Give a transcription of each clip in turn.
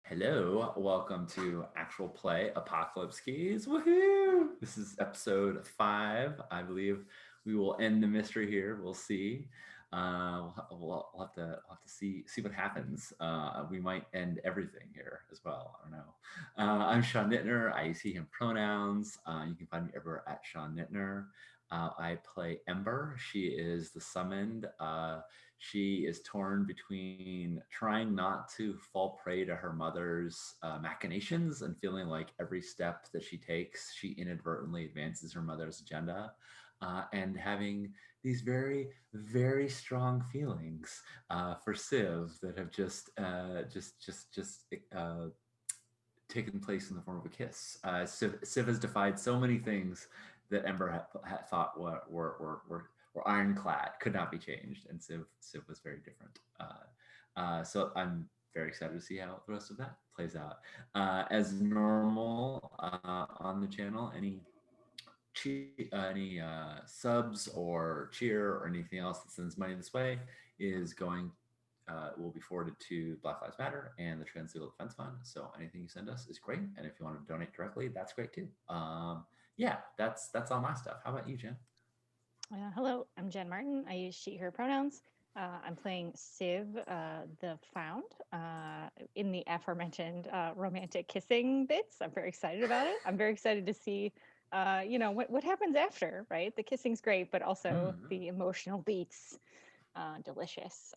Hello, welcome to Actual Play Apocalypse Keys. Woohoo! This is episode 5. I believe we will end the mystery here. We'll see. We'll have to see what happens. We might end everything here as well. I don't know. I'm Sean Nittner. I use he, him pronouns. You can find me everywhere at Sean Nittner. I play Ember. She is the summoned. She is torn between trying not to fall prey to her mother's machinations and feeling like every step that she takes, she inadvertently advances her mother's agenda, and having these very, very strong feelings for Civ that have just taken place in the form of a kiss. Civ has defied so many things that Ember had thought were ironclad, could not be changed, and Civ was very different. So I'm very excited to see how the rest of that plays out. As normal on the channel, any subs or cheer or anything else that sends money this way is going will be forwarded to Black Lives Matter and the Trans Legal Defense Fund. So anything you send us is great, and if you want to donate directly, that's great too. Yeah, that's all my stuff. How about you, Jen? Hello, I'm Jen Martin. I use she, her pronouns. I'm playing Civ, the Found, in the aforementioned romantic kissing bits. I'm very excited about it. I'm very excited to see, what happens after, right? The kissing's great, but also Mm. the emotional beats, delicious.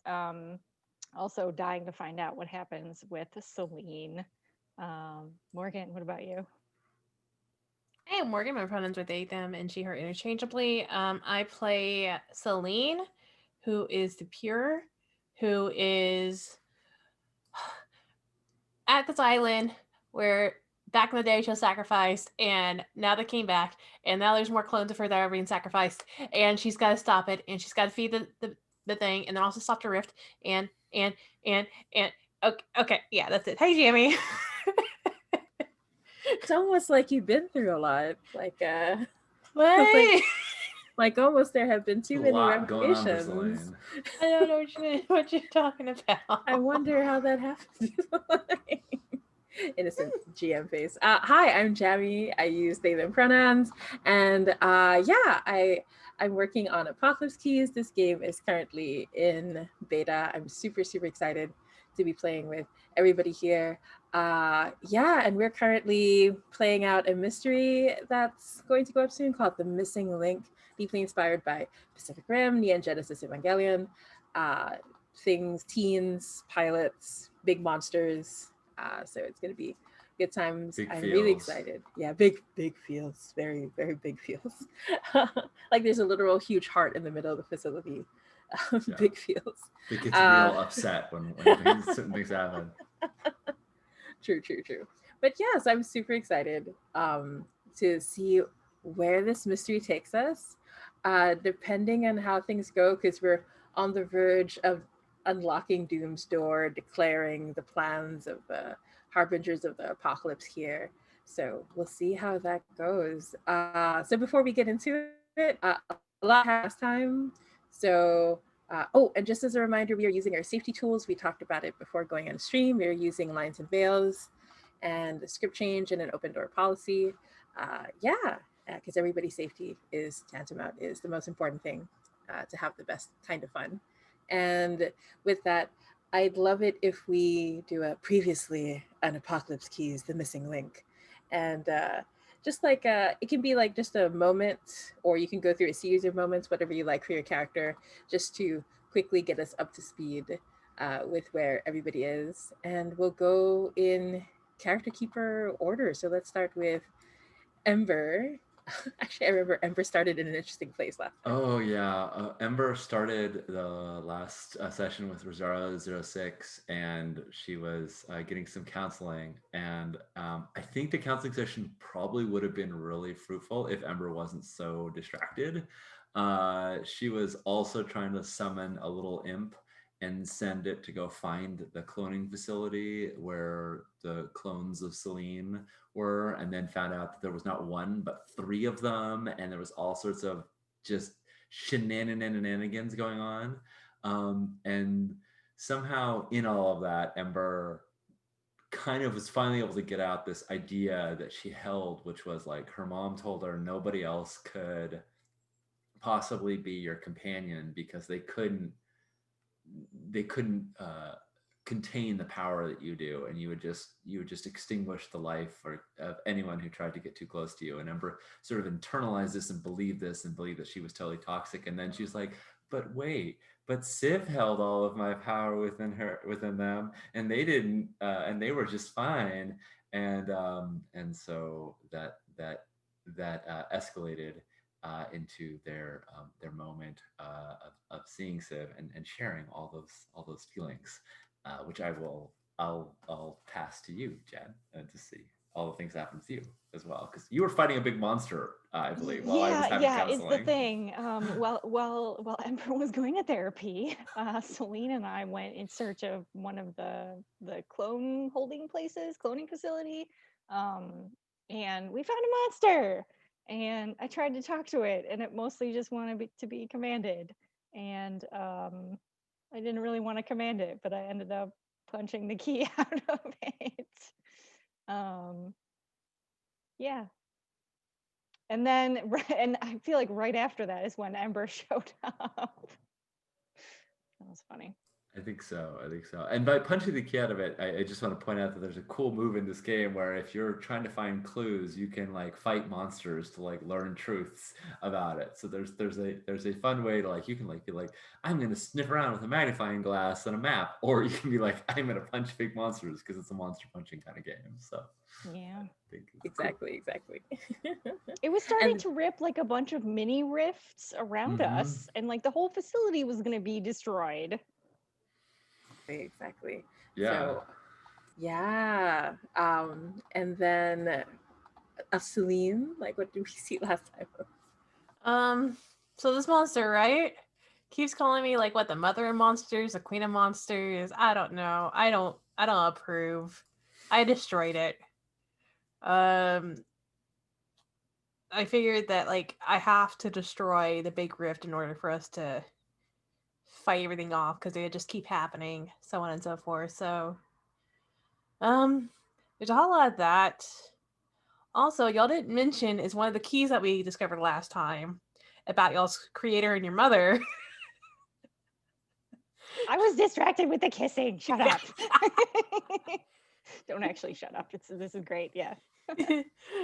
Also dying to find out what happens with Celine. Morgan, what about you? Hey, I'm Morgan. My pronouns are they, them, and she, her interchangeably. I play Celine, who is the pure, who is at this island where back in the day she was sacrificed, and now they came back, and now there's more clones of her that are being sacrificed, and she's got to stop it, and she's got to feed the thing, and then also stop the rift, and, and, and, okay, yeah, that's it. Hey, Jamie. It's almost like you've been through a lot. Like What? like almost there have been too A many lot going on for revelations. Celine. I don't know what you're talking I about. wonder how that happened. Innocent GM face. Hi, I'm Jamie. I use they them pronouns, and I'm working on Apocalypse Keys. This game is currently in beta. I'm super excited to be playing with everybody here. And we're currently playing out a mystery that's going to go up soon called The Missing Link, deeply inspired by Pacific Rim, Neon Genesis Evangelion. Uh, Things, teens, pilots, big monsters. So it's going to be good times. Big I'm really feels. excited. Yeah, big feels, very big feels. Like there's a literal huge heart in the middle of the facility. Yeah, Big feels. it gets real Uh, upset when certain things happen. true. But yes, I'm super excited to see where this mystery takes us, depending on how things go, because we're on the verge of unlocking Doom's door, declaring the plans of the harbingers of the apocalypse here. So we'll see how that goes. So before we get into it, a lot happened last time. And just as a reminder, we are using our safety tools. We talked about it before going on stream. We are using lines and veils and the script change and an open door policy. Because everybody's safety is tantamount, is the most important thing to have the best kind of fun. And with that, I'd love it if we do a previously on Apocalypse Keys, the missing link. And it can be like just a moment, or you can go through a series of moments, whatever you like for your character, just to quickly get us up to speed with where everybody is. And we'll go in character keeper order. So let's start with Ember. Actually, I remember Ember started in an interesting place last time. Oh yeah, Ember started the last session with Rosario 06, and she was getting some counseling. And I think the counseling session probably would have been really fruitful if Ember wasn't so distracted. She was also trying to summon a little imp and send it to go find the cloning facility where the clones of Celine were, and then found out that there was not one but three of them, and there was all sorts of just shenanigans going on. And somehow in all of that, Ember kind of was finally able to get out this idea that she held, which was like her mom told her nobody else could possibly be your companion because they couldn't contain the power that you do, and you would just extinguish the life of anyone who tried to get too close to you. And Ember sort of internalized this and believed that she was totally toxic. And then she's like, but wait, but Civ held all of my power within them, and they didn't, and they were just fine. And so that escalated into their moment of seeing Civ and sharing all those feelings, which I'll pass to you, Jen, to see all the things that happen to you as well, because you were fighting a big monster, I believe, while I was having counseling. It's the thing. While Ember was going to therapy, Celine and I went in search of one of the cloning facility, and we found a monster. And I tried to talk to it, and it mostly just wanted to be commanded. And I didn't really want to command it, but I ended up punching the key out of it. Yeah. And then, and I feel like right after that is when Ember showed up. That was funny. I think so. And by punching the key out of it, I just want to point out that there's a cool move in this game where if you're trying to find clues, you can like fight monsters to like learn truths about it. So there's a fun way to like, you can like be like, I'm gonna sniff around with a magnifying glass and a map, or you can be like, I'm gonna punch big monsters because it's a monster punching kind of game. So yeah, I think Exactly. it was starting to rip like a bunch of mini rifts around us, and like the whole facility was gonna be destroyed. Exactly. Yeah. So, yeah. And then Celine, like, what did we see last time? So this monster, right, keeps calling me like what, the mother of monsters, the queen of monsters. I don't know. I don't approve. I destroyed it. I figured that like I have to destroy the big rift in order for us to fight everything off, because they just keep happening, so on and so forth. So there's a whole lot of that. Also, y'all didn't mention is one of the keys that we discovered last time about y'all's creator and your mother. I was distracted with the kissing. Shut up. Don't actually shut up. This is great. Yeah.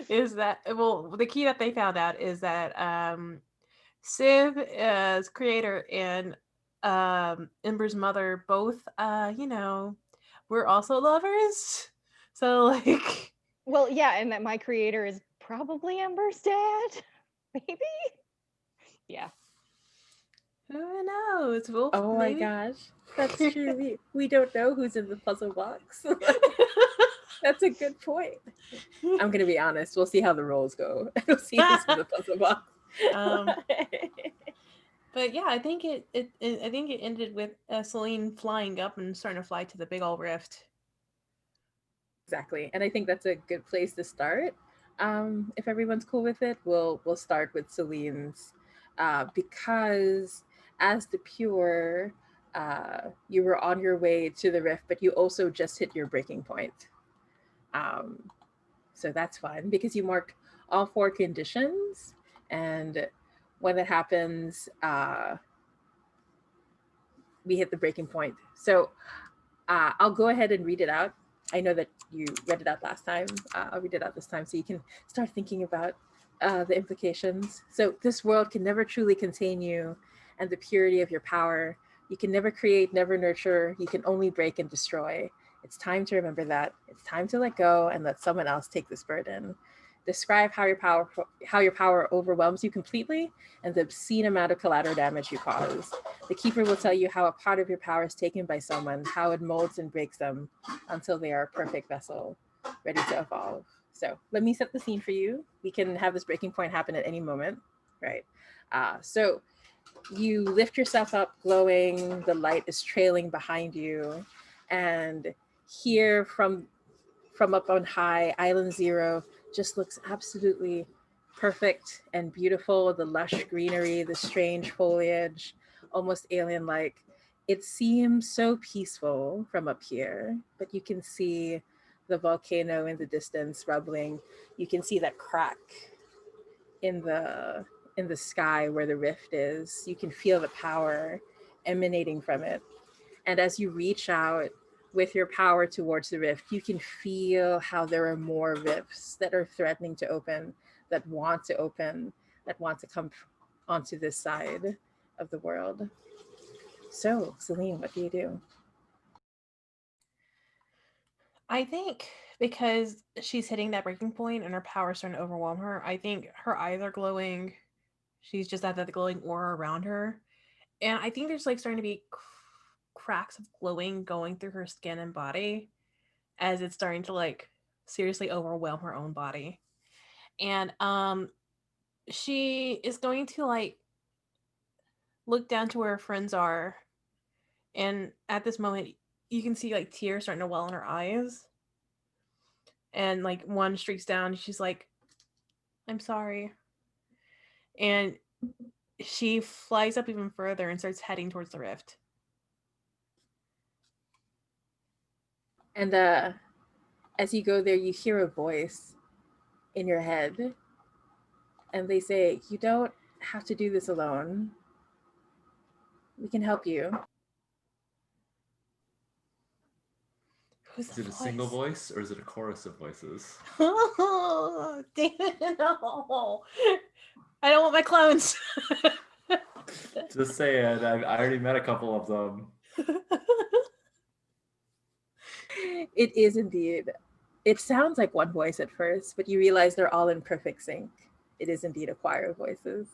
Is that, well, the key that they found out is that Civ's creator and Ember's mother both we're also lovers. So like, well, yeah, and that my creator is probably Ember's dad. Maybe. Yeah. Who knows? Well, Oh maybe. my gosh, that's true. We don't know who's in the puzzle box. That's a good point. I'm gonna be honest. We'll see how the rolls go. We'll see who's in the puzzle box. But yeah, I think it ended with Celine flying up and starting to fly to the big old rift. Exactly, and I think that's a good place to start. If everyone's cool with it, we'll start with Celine's, because as the pure, you were on your way to the rift, but you also just hit your breaking point. So that's fun because you marked all 4 conditions, and when it happens, we hit the breaking point. So I'll go ahead and read it out. I know that you read it out last time. I'll read it out this time so you can start thinking about the implications. So this world can never truly contain you and the purity of your power. You can never create, never nurture. You can only break and destroy. It's time to remember that. It's time to let go and let someone else take this burden. Describe how your power overwhelms you completely and the obscene amount of collateral damage you cause. The keeper will tell you how a part of your power is taken by someone, how it molds and breaks them until they are a perfect vessel, ready to evolve. So let me set the scene for you. We can have this breaking point happen at any moment, right? So you lift yourself up, glowing. The light is trailing behind you, and here from up on high, Island Zero just looks absolutely perfect and beautiful. The lush greenery, the strange foliage, almost alien-like. It seems so peaceful from up here, but you can see the volcano in the distance rumbling. You can see that crack in the sky where the rift is. You can feel the power emanating from it. And as you reach out with your power towards the rift, you can feel how there are more rifts that are threatening to open, that want to open, that want to come onto this side of the world. So, Celine, what do you do? I think because she's hitting that breaking point and her power is starting to overwhelm her, I think her eyes are glowing. She's just at that glowing aura around her. And I think there's like starting to be cracks of glowing going through her skin and body as it's starting to like seriously overwhelm her own body. And she is going to like look down to where her friends are. And at this moment, you can see like tears starting to well in her eyes. And like one streaks down, she's like, I'm sorry. And she flies up even further and starts heading towards the rift. And as you go there, you hear a voice in your head. And they say, you don't have to do this alone. We can help you. Who's Is it a single voice or is it a chorus of voices? Oh, David, no. I don't want my clones. Just saying, I already met a couple of them. It is indeed. It sounds like one voice at first, but you realize they're all in perfect sync. It is indeed a choir of voices.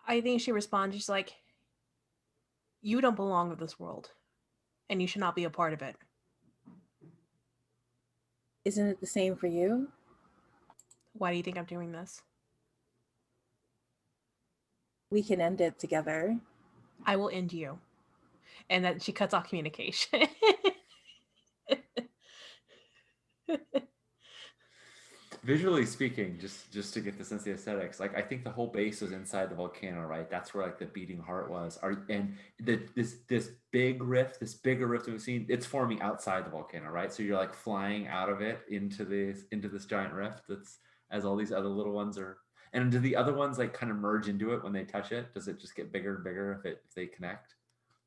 I think she responds, she's like, you don't belong to this world, and you should not be a part of it. Isn't it the same for you? Why do you think I'm doing this? We can end it together. I will end you. And then she cuts off communication. Visually speaking, just to get the sense of the aesthetics, like I think the whole base was inside the volcano, right? That's where like the beating heart was. And this bigger rift that we've seen, it's forming outside the volcano, right? So you're like flying out of it into this giant rift that's as all these other little ones are. And do the other ones like kind of merge into it when they touch it? Does it just get bigger and bigger if they connect?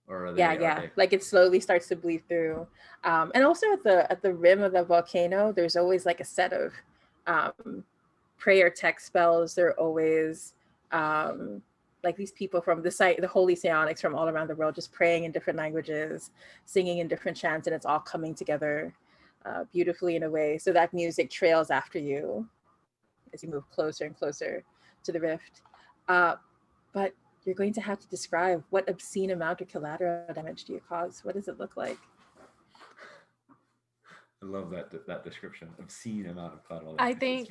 Or are they, yeah. Like it slowly starts to bleed through. And also at the rim of the volcano, there's always like a set of prayer text spells. There are always like these people from the holy psionics from all around the world just praying in different languages, singing in different chants, and it's all coming together beautifully in a way. So that music trails after you as you move closer and closer to the rift. But you're going to have to describe what obscene amount of collateral damage do you cause? What does it look like? I love that description. Obscene amount of collateral I damage.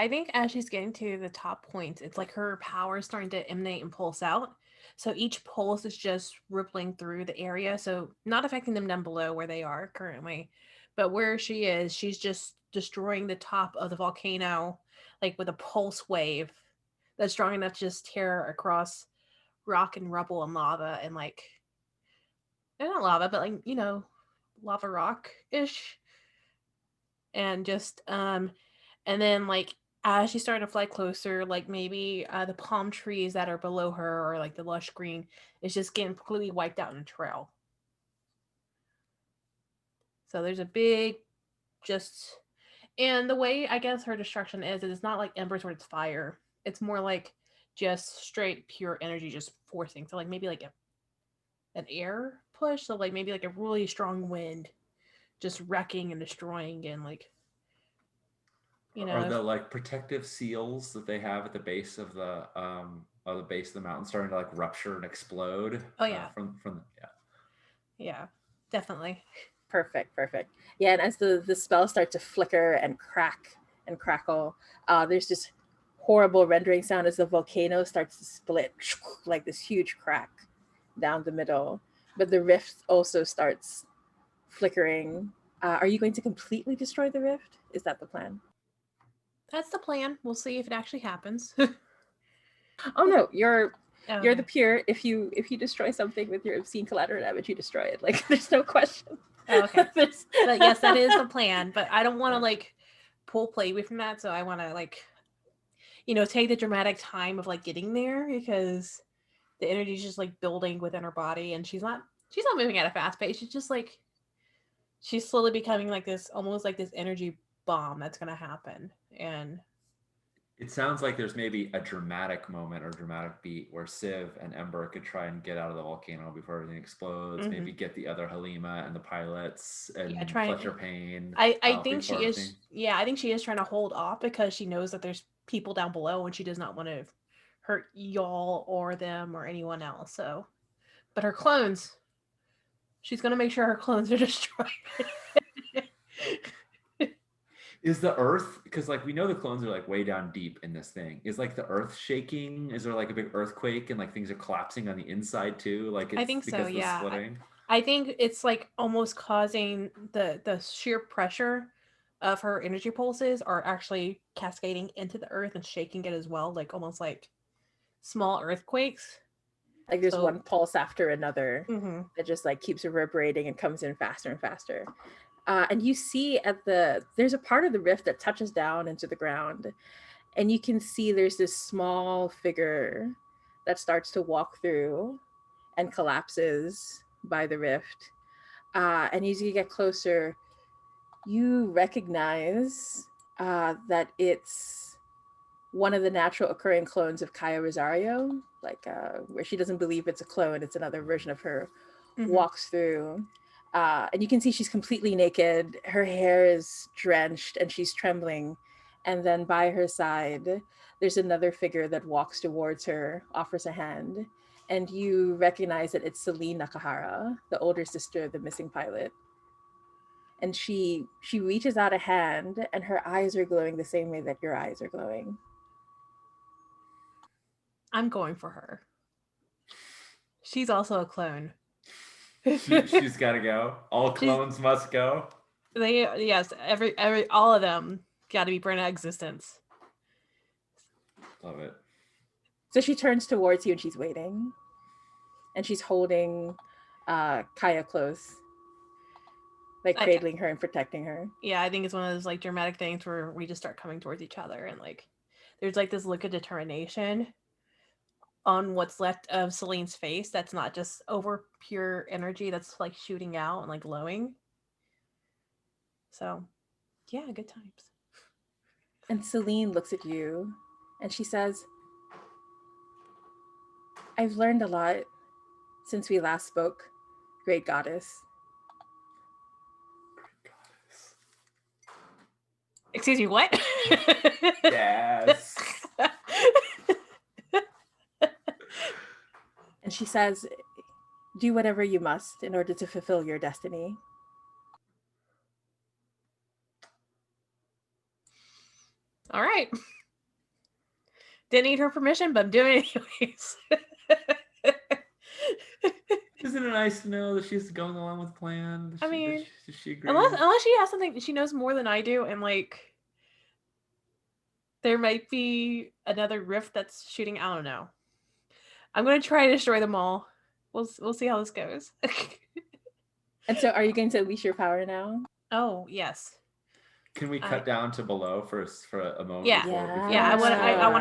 think as she's getting to the top points, it's like her power is starting to emanate and pulse out. So each pulse is just rippling through the area. So not affecting them down below where they are currently, but where she is, she's just destroying the top of the volcano, like with a pulse wave that's strong enough to just tear across rock and rubble and lava and like, not lava, but like, lava rock-ish. And just and then like as she started to fly closer, like maybe the palm trees that are below her or like the lush green is just getting completely wiped out in a trail. So there's a big and the way I guess her destruction is it's not like embers where it's fire. It's more like just straight pure energy just forcing. So like maybe like an air push. So like maybe like a really strong wind just wrecking and destroying and like Are the like protective seals that they have at the base of the mountain starting to like rupture and explode? Oh yeah. Yeah, definitely. Perfect. Yeah, and as the spells start to flicker and crack and crackle, there's this horrible rendering sound as the volcano starts to split, like this huge crack down the middle. But the rift also starts flickering. Are you going to completely destroy the rift? Is that the plan? That's the plan. We'll see if it actually happens. Oh no, you're the pure. If you destroy something with your obscene collateral damage, you destroy it. Like there's no question. Oh, okay. There's- But yes, that is the plan. But I don't want to like pull play away from that. So I want to like, take the dramatic time of like getting there because the energy is just like building within her body, and she's not moving at a fast pace. She's just like she's slowly becoming like this, almost like this energy bomb that's gonna happen. And It sounds like there's maybe a dramatic moment or dramatic beat where Civ and Ember could try and get out of the volcano before everything explodes. Maybe get the other Halima and the pilots and Fletcher Payne. I out think before she is. everything- Yeah, I think she is trying to hold off because she knows that there's people down below, and she does not want to hurt y'all or them or anyone else. So, but her clones, she's gonna make sure her clones are destroyed. Is the Earth, because like we know the clones are like way down deep in this thing. Is like the Earth shaking? Is there like a big earthquake and like things are collapsing on the inside too? Like it's I think so, because of the yeah. splitting. I think it's like almost causing the sheer pressure of her energy pulses are actually cascading into the earth and shaking it as well, like almost like small earthquakes. like there's So- one pulse after another Mm-hmm. that just like keeps reverberating and comes in faster and faster. And you see there's a part of the rift that touches down into the ground, and you can see there's this small figure that starts to walk through and collapses by the rift. And as you get closer, you recognize that it's one of the natural occurring clones of Kaya Rosario, like where she doesn't believe it's a clone, it's another version of her, walks through. And you can see she's completely naked. Her hair is drenched and she's trembling. And then by her side, there's another figure that walks towards her, offers a hand. And you recognize that it's Celine Nakahara, the older sister of the missing pilot. And she reaches out a hand, and her eyes are glowing the same way that your eyes are glowing. I'm going for her. She's also a clone. She's got to go. All clones must go. Every all of them got to be burned out of existence. Love it. So she turns towards you and she's waiting. And she's holding Kaya close, like cradling her and protecting her. Yeah, I think it's one of those like dramatic things where we just start coming towards each other, and like there's like this look of determination on what's left of Celine's face that's not just over pure energy that's like shooting out and like glowing. So yeah, good times. And Celine looks at you and she says, I've learned a lot since we last spoke, great goddess. Excuse me, what? Yes. And she says, do whatever you must in order to fulfill your destiny. All right. Didn't need her permission, but I'm doing it anyways. Isn't it nice to know that she's going along with the plan? Does she agree? Unless she has something she knows more than I do, and like there might be another rift that's shooting. I don't know. I'm gonna try to destroy them all. We'll see how this goes. And so, are you going to unleash your power now? Oh yes. Can we cut down to below for a moment? Yeah, before yeah. I want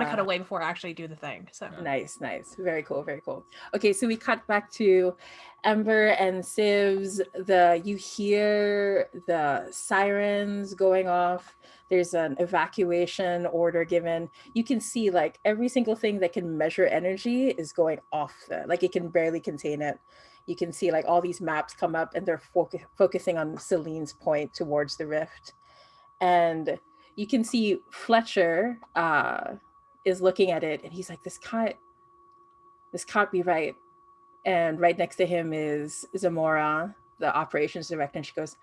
to Yeah. cut away before I actually do the thing. So Nice. Very cool. Okay, so we cut back to Ember and Civ's. You hear the sirens going off. There's an evacuation order given. You can see like every single thing that can measure energy is going off. Like it can barely contain it. You can see like all these maps come up and they're focusing on Celine's point towards the rift. And you can see Fletcher is looking at it and he's like, this can't be right. And right next to him is Zamora, the operations director, and she goes,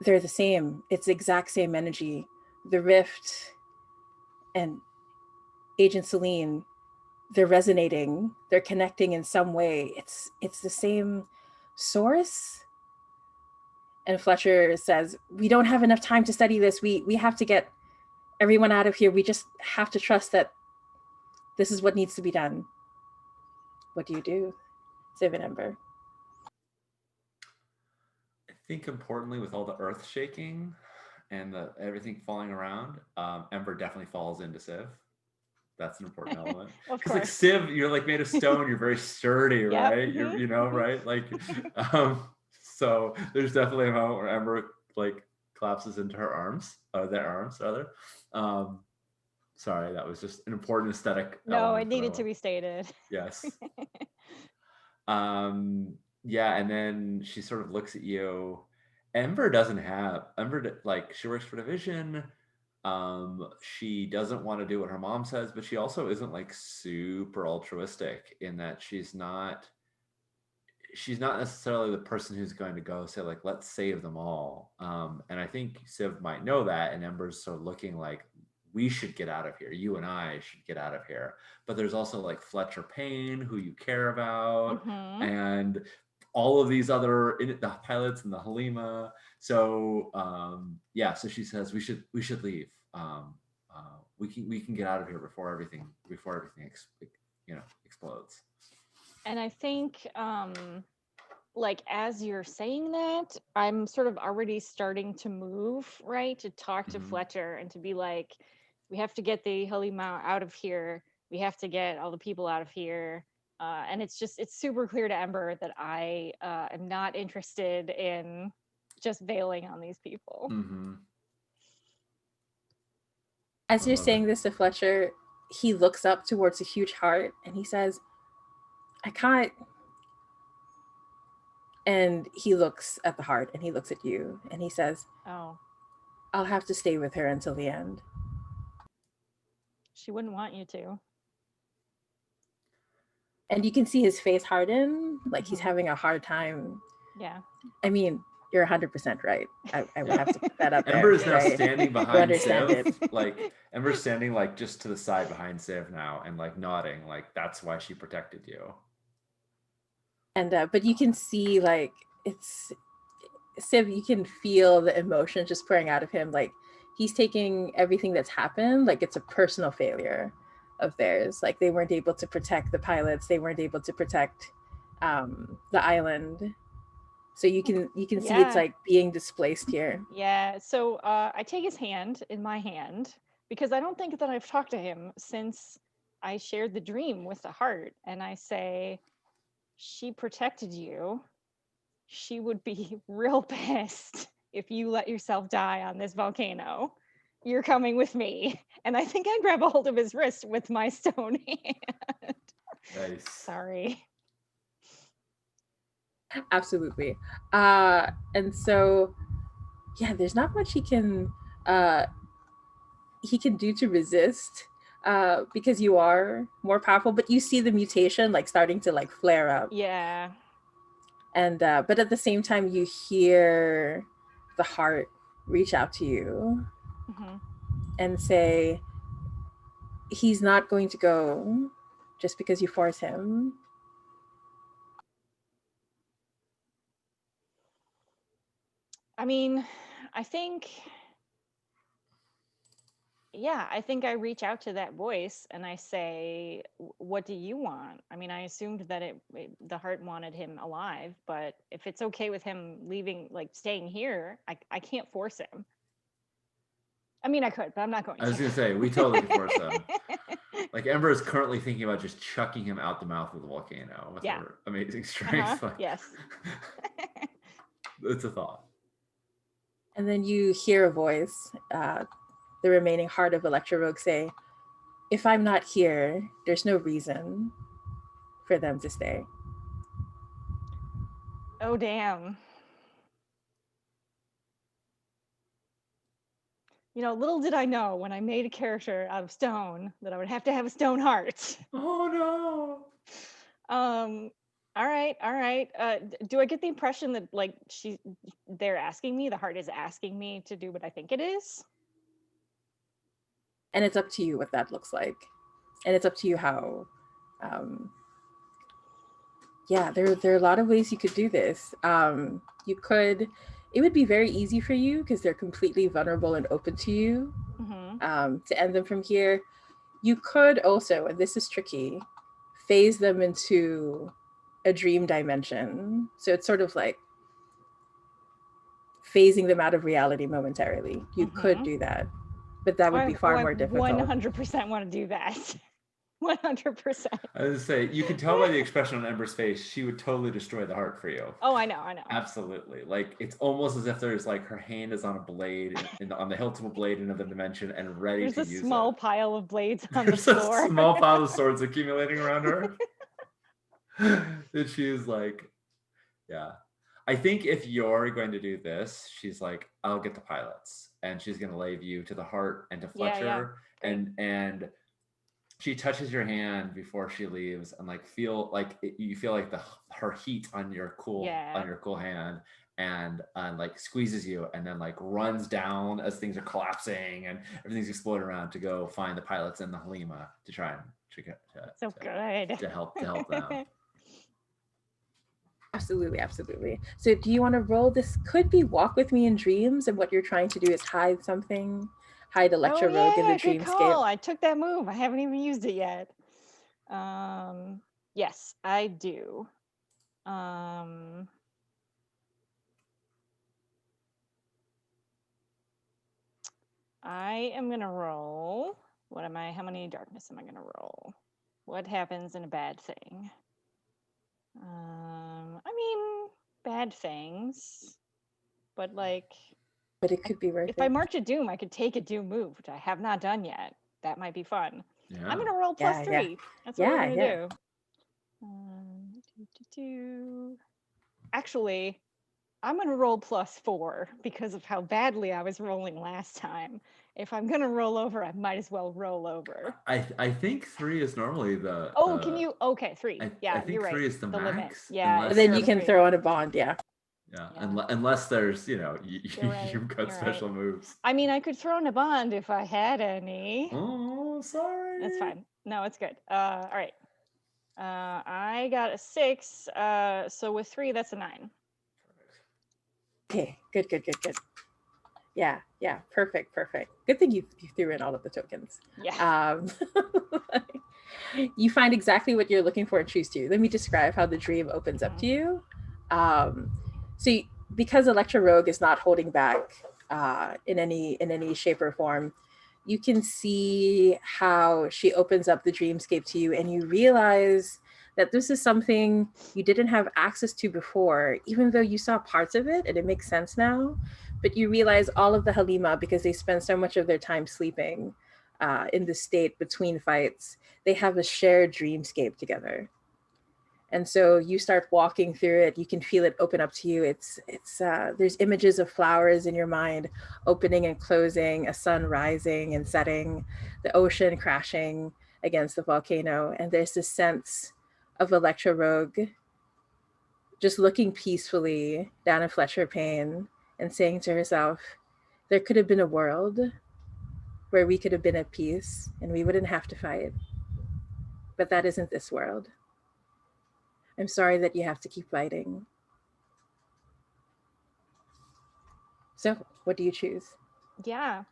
they're the same. It's the exact same energy. The rift and Agent Celine, they're resonating. They're connecting in some way. It's the same source. And Fletcher says, we don't have enough time to study this. We have to get everyone out of here. We just have to trust that this is what needs to be done. What do you do, Civ and Ember? I think importantly, with all the earth shaking and everything falling around, Ember definitely falls into Civ. That's an important element. Of Because like course. Civ, you're like made of stone, you're very sturdy, Yep, right? You're, mhm, you know, mhm. right? Like, so there's definitely a moment where Ember like collapses into her arms, or their arms rather. Um, sorry, that was just an important aesthetic No, it element that I needed to love. be stated. Yes. Yeah, and then she sort of looks at you. Like she works for Division. She doesn't want to do what her mom says, but she also isn't like super altruistic in that she's not necessarily the person who's going to go say like, let's save them all. And I think Civ might know that, and Ember's sort of looking like, we should get out of here. You and I should get out of here. But there's also like Fletcher Payne, who you care about, Mhm. and all of these other the pilots and the Halima. So yeah, so she says we should leave. We can get out of here before everything explodes. And I think like as you're saying that, I'm sort of already starting to move, right? To talk to Mhm. Fletcher and to be like, we have to get the Halima out of here. We have to get all the people out of here. And it's super clear to Ember that I am not interested in just bailing on these people. Mm-hmm. As I you're love it. saying this to Fletcher, he looks up towards a huge heart and he says, I can't. And he looks at the heart and he looks at you and he says, Oh, I'll have to stay with her until the end. she wouldn't want you to. And you can see his face harden, like he's Mhm. having a hard time. Yeah. I mean, you're 100% right. I would have to put that up there. Ember is now right? standing You behind understand Civ. it. Like Ember's standing like just to the side behind Civ now and like nodding, like that's why she protected you. And but you can see like it's Civ, you can feel the emotion just pouring out of him. Like he's taking everything that's happened like it's a personal failure of theirs. Like they weren't able to protect the pilots. They weren't able to protect the island. So you can see it's Yeah. like being displaced here. Yeah. So I take his hand in my hand because I don't think that I've talked to him since I shared the dream with the heart. And I say, she protected you. She would be real pissed if you let yourself die on this volcano. You're coming with me. And I think I grab a hold of his wrist with my stone hand. Nice. Sorry. Absolutely. And so yeah, there's not much he can do to resist because you are more powerful, but you see the mutation like starting to like flare up. Yeah. And but at the same time you hear the heart reach out to you Mhm. and say he's not going to go just because you force him. I mean, I think I reach out to that voice and I say, what do you want? I mean, I assumed that the heart wanted him alive, but if it's okay with him leaving, like staying here, I can't force him. I mean, I could, but I'm not going to. I was gonna say we totally can force him. Like Ember is currently thinking about just chucking him out the mouth of the volcano with Yeah. her amazing strength. Like, Yes. it's a thought. And then you hear a voice, the remaining heart of Electra Rogue say, if I'm not here, there's no reason for them to stay. Oh, damn. You know, little did I know when I made a character out of stone that I would have to have a stone heart. Oh no. All right. Do I get the impression that like they're asking me, the heart is asking me to do what I think it is? And it's up to you what that looks like. And it's up to you how yeah, there are a lot of ways you could do this. It would be very easy for you because they're completely vulnerable and open to you to end them from here. You could also, and this is tricky, phase them into a dream dimension. So it's sort of like phasing them out of reality momentarily. You could do that, but that would be far more difficult. 100% want to do that. 100%. I was gonna say, you can tell by the expression on Ember's face, she would totally destroy the heart for you. Oh, I know. Absolutely. Like, it's almost as if there's like her hand is on a blade, on the hilt of a blade in another dimension and ready to use it. There's a small pile of blades on the floor. There's a small pile of swords accumulating around her. And she's like, yeah. I think if you're going to do this, she's like, I'll get the pilots. And she's going to lay you to the heart and to Fletcher. And she touches your hand before she leaves, and like you feel like her heat on your cool hand, and like squeezes you, and then like runs down as things are collapsing and everything's exploding around to go find the pilots and the Halima to try and to help them. Absolutely. So do you want to roll? This could be walk with me in dreams, and what you're trying to do is hide something. Hide Electro Rogue in the dreamscape. I took that move. I haven't even used it yet. Yes, I do. I am gonna roll. What am I? How many darkness am I gonna roll? What happens in a bad thing? I mean, bad things, but like. But it could be worth it. If I march a doom, I could take a doom move, which I have not done yet. That might be fun. Yeah. I'm gonna roll +3. Yeah. That's what we're gonna do. Actually, I'm gonna roll +4 because of how badly I was rolling last time. If I'm gonna roll over, I might as well roll over. I think 3 is normally the. Can you? Okay, 3. I think you're right. 3 is the max. Limit. Yeah, and then you can throw on a bond. Yeah. Yeah, unless there's, you've got special moves. I mean, I could throw in a bond if I had any. Oh, sorry. That's fine. No, it's good. All right. I got a 6. So with 3, that's a 9. Okay, good. Yeah, perfect. Good thing you threw in all of the tokens. Yeah. You find exactly what you're looking for and choose to. Let me describe how the dream opens up to you. So because Electro Rogue is not holding back in any shape or form, you can see how she opens up the dreamscape to you, and you realize that this is something you didn't have access to before, even though you saw parts of it and it makes sense now. But you realize all of the Halima, because they spend so much of their time sleeping in the state between fights, they have a shared dreamscape together. And so you start walking through it. You can feel it open up to you. It's there's images of flowers in your mind, opening and closing, a sun rising and setting, the ocean crashing against the volcano. And there's this sense of Electro Rogue just looking peacefully down at Fletcher Payne and saying to herself, there could have been a world where we could have been at peace and we wouldn't have to fight. But that isn't this world. I'm sorry that you have to keep fighting. So what do you choose? Yeah.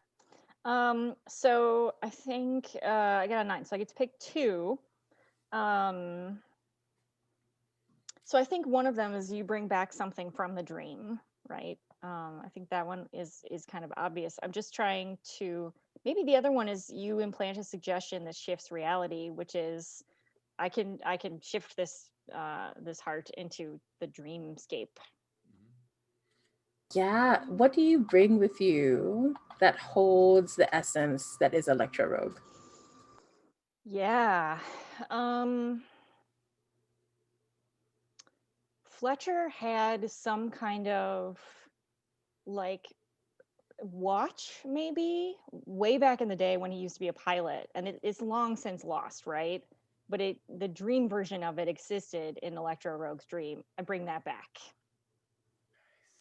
So I think I got a 9, so I get to pick 2. So I think one of them is you bring back something from the dream, right? I think that one is kind of obvious. I'm just trying to, maybe the other one is you implant a suggestion that shifts reality, which is I can shift this heart into the dreamscape. Yeah, what do you bring with you that holds the essence that is Electro Rogue? Yeah. Fletcher had some kind of like watch, maybe way back in the day when he used to be a pilot, and it's long since lost, right? But the dream version of it existed in Electro Rogue's dream. I bring that back.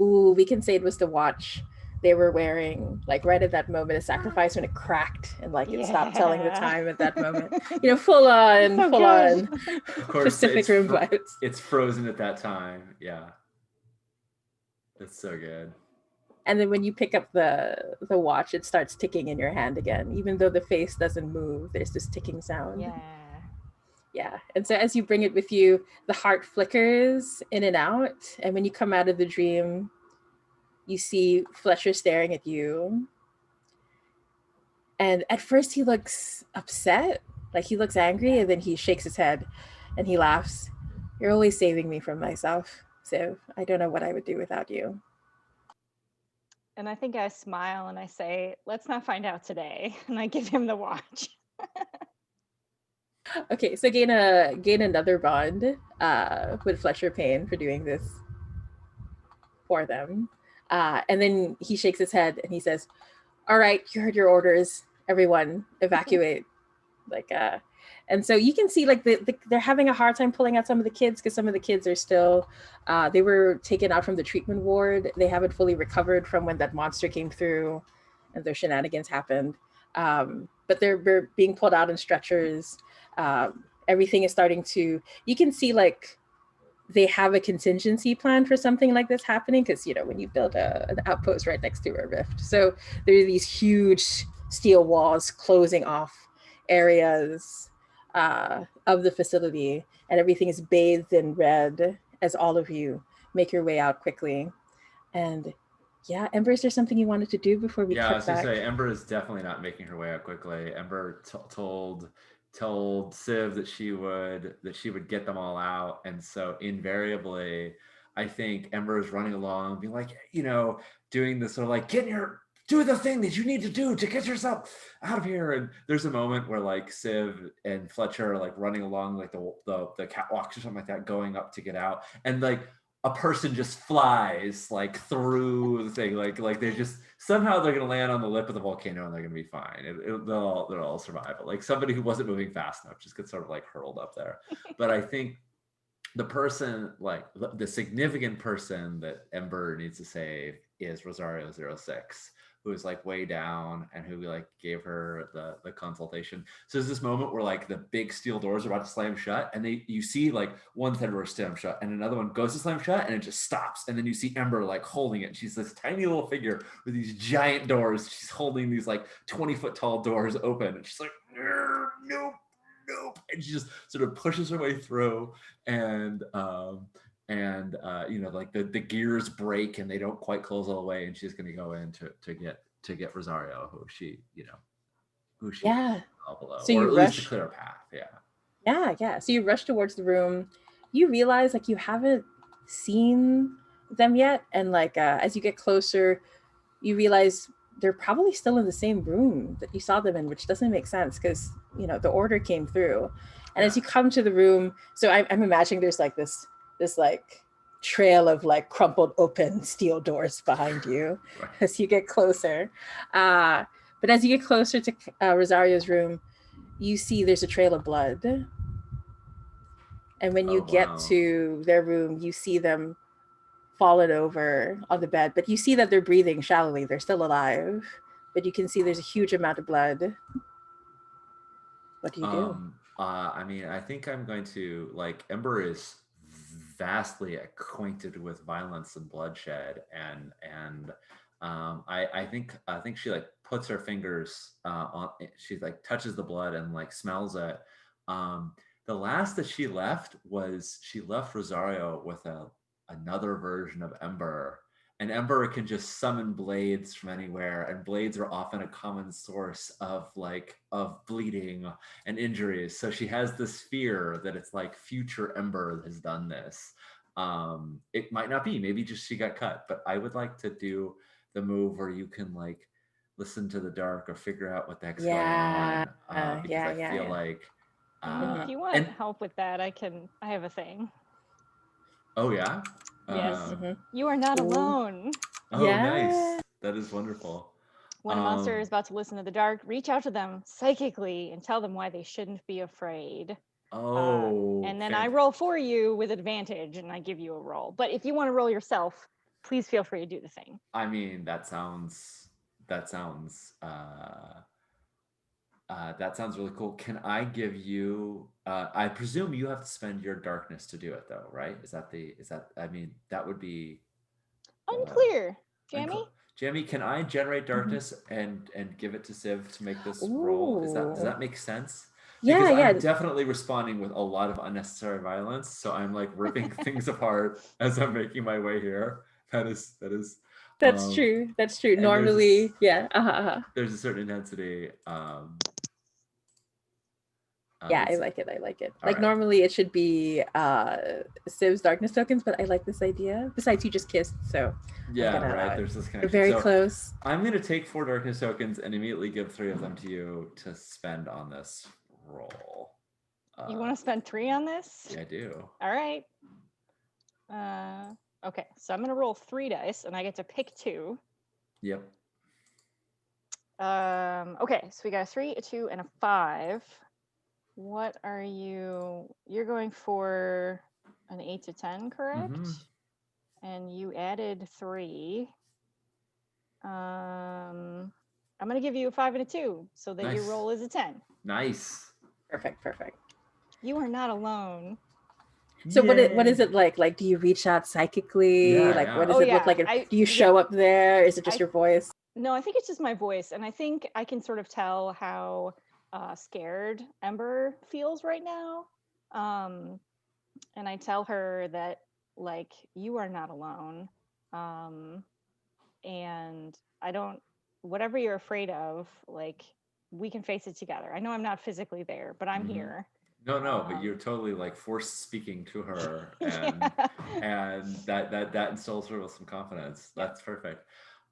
Ooh, we can say it was the watch they were wearing, like right at that moment of sacrifice when it cracked and like it stopped telling the time at that moment. Full on of course, Pacific Rim vibes. It's frozen at that time. Yeah. It's so good. And then when you pick up the watch, it starts ticking in your hand again. Even though the face doesn't move, there's this ticking sound. Yeah. And so as you bring it with you, the heart flickers in and out. And when you come out of the dream, you see Fletcher staring at you. And at first he looks upset, like he looks angry, and then he shakes his head and he laughs. You're always saving me from myself, Siv. I don't know what I would do without you. And I think I smile and I say, let's not find out today. And I give him the watch. Okay, so gain another bond with Fletcher Payne for doing this for them. And then he shakes his head and he says, all right, you heard your orders. Everyone evacuate. And so you can see like they're having a hard time pulling out some of the kids because some of the kids are still, they were taken out from the treatment ward. They haven't fully recovered from when that monster came through and their shenanigans happened. But they're being pulled out in stretchers. Everything is starting to, you can see like they have a contingency plan for something like this happening because, you know, when you build an outpost right next to a rift. So there are these huge steel walls closing off areas of the facility, and everything is bathed in red as all of you make your way out quickly. And yeah, Ember, is there something you wanted to do before we I cut was gonna back? say Ember is definitely not making her way out quickly. Ember told Civ that she would get them all out, and so invariably, I think Ember is running along, being like, you know, doing this sort of like, do the thing that you need to do to get yourself out of here. And there's a moment where like Civ and Fletcher are like running along like the catwalks or something like that, going up to get out, and like a person just flies like through the thing, like they just somehow they're gonna land on the lip of the volcano and they're gonna be fine. They'll all survive. Like somebody who wasn't moving fast enough just gets sort of like hurled up there. But I think the person, like the significant person that Ember needs to save is Rosario 06, who is like way down and who like gave her the consultation. So there's this moment where like the big steel doors are about to slam shut, and you see like one side door slam shut and another one goes to slam shut and it just stops. And then you see Ember like holding it. She's this tiny little figure with these giant doors. She's holding these like 20-foot tall doors open. And she's like, nope. And she just sort of pushes her way through, and you know, like the gears break and they don't quite close all the way, and she's going to go in to get Rosario, who she Yeah. below, So or you at least to rush. clear a path. Yeah. So you rush towards the room. You realize like you haven't seen them yet, and like as you get closer, you realize they're probably still in the same room that you saw them in, which doesn't make sense because, you know, the order came through. And as you come to the room, so I'm imagining there's like this like trail of like crumpled open steel doors behind you Right. as you get closer. But as you get closer to Rosario's room, you see there's a trail of blood. And when you get to their room, you see them fallen over on the bed, but you see that they're breathing shallowly. They're still alive, but you can see there's a huge amount of blood. What do you do? I mean, I think I'm going to, like, Ember is vastly acquainted with violence and bloodshed, and I think she like puts her fingers on, she like touches the blood and like smells it. The last that she left Rosario with another version of Ember, and Ember can just summon blades from anywhere, and blades are often a common source of bleeding and injuries. So she has this fear that it's like future Ember has done this. It might not be, maybe just she got cut, but I would like to do the move where you can like listen to the dark or figure out what the heck's going on, because I feel like if you want help with that, I have a thing. Oh yeah? Yes. You are not alone. Oh, nice. That is wonderful. When a monster is about to listen to the dark, reach out to them psychically and tell them why they shouldn't be afraid. And then I roll for you with advantage and I give you a roll. But if you want to roll yourself, please feel free to do the same. I mean, that sounds really cool. Can I give you, I presume you have to spend your darkness to do it though, right? I mean, that would be unclear. Jamie, can I generate darkness and give it to Civ to make this roll? Does that make sense? Because I'm definitely responding with a lot of unnecessary violence. So I'm like ripping things apart as I'm making my way here. That is That's Um, true. That's true. and there's a Normally, s- yeah. Uh-huh. there's a certain intensity. Yeah, I It's like it. I like it. all Like right. normally it should be Civ's darkness tokens, but I like this idea. Besides, you just kissed, so I'm Yeah, gonna allow right. it. There's this We're connection. very So close. I'm gonna take 4 darkness tokens and immediately give 3 of them to you to spend on this roll. You want to spend 3 on this? Yeah, I do. All right. Okay, so I'm going to roll 3 dice and I get to pick 2. Yep. Okay, so we got a 3, a 2, and a 5. What are you? You're going for an 8 to 10, correct? Mhm. And you added 3. I'm going to give you a 5 and a 2 so that your Nice. roll is a 10. Nice. Perfect. You are not alone. So what is Yay. it like? Like, do you reach out psychically? Yeah, Like, yeah. what does Oh, it yeah, look like? I- Do you show up there? Is it just I- your voice? No, I think it's just my voice, and I think I can sort of tell how scared Ember feels right now. And I tell her that, like, you are not alone, and I don't. Whatever you're afraid of, like, we can face it together. I know I'm not physically there, but I'm Mhm. here. No, but you're totally like force speaking to her, and Yeah. and that instills her with some confidence. Yeah. That's perfect.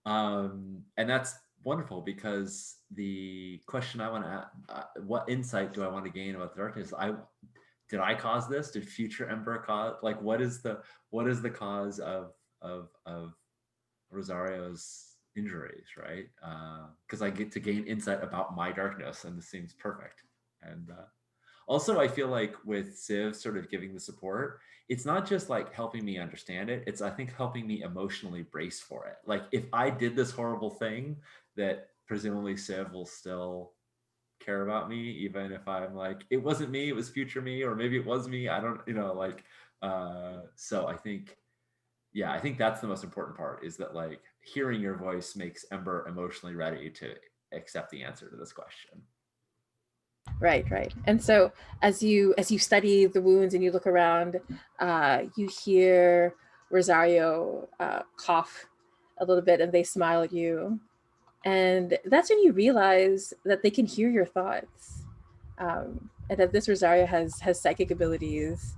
And that's wonderful because the question I want to what insight do I want to gain about the darkness? Did I cause this? Did future Emperor cause, like, what is the cause of Rosario's injuries, right? Because I get to gain insight about my darkness, and this seems perfect. And also, I feel like with Civ sort of giving the support, it's not just like helping me understand it. It's, I think, helping me emotionally brace for it. Like, if I did this horrible thing, that presumably Civ will still care about me, even if I'm like, it wasn't me, it was future me, or maybe it was me. I don't, like, so I think, yeah, I think that's the most important part, is that, like, hearing your voice makes Ember emotionally ready to accept the answer to this question. Right. And so as you study the wounds and you look around, you hear Rosario cough a little bit, and they smile at you, and that's when you realize that they can hear your thoughts, and that this Rosario has psychic abilities,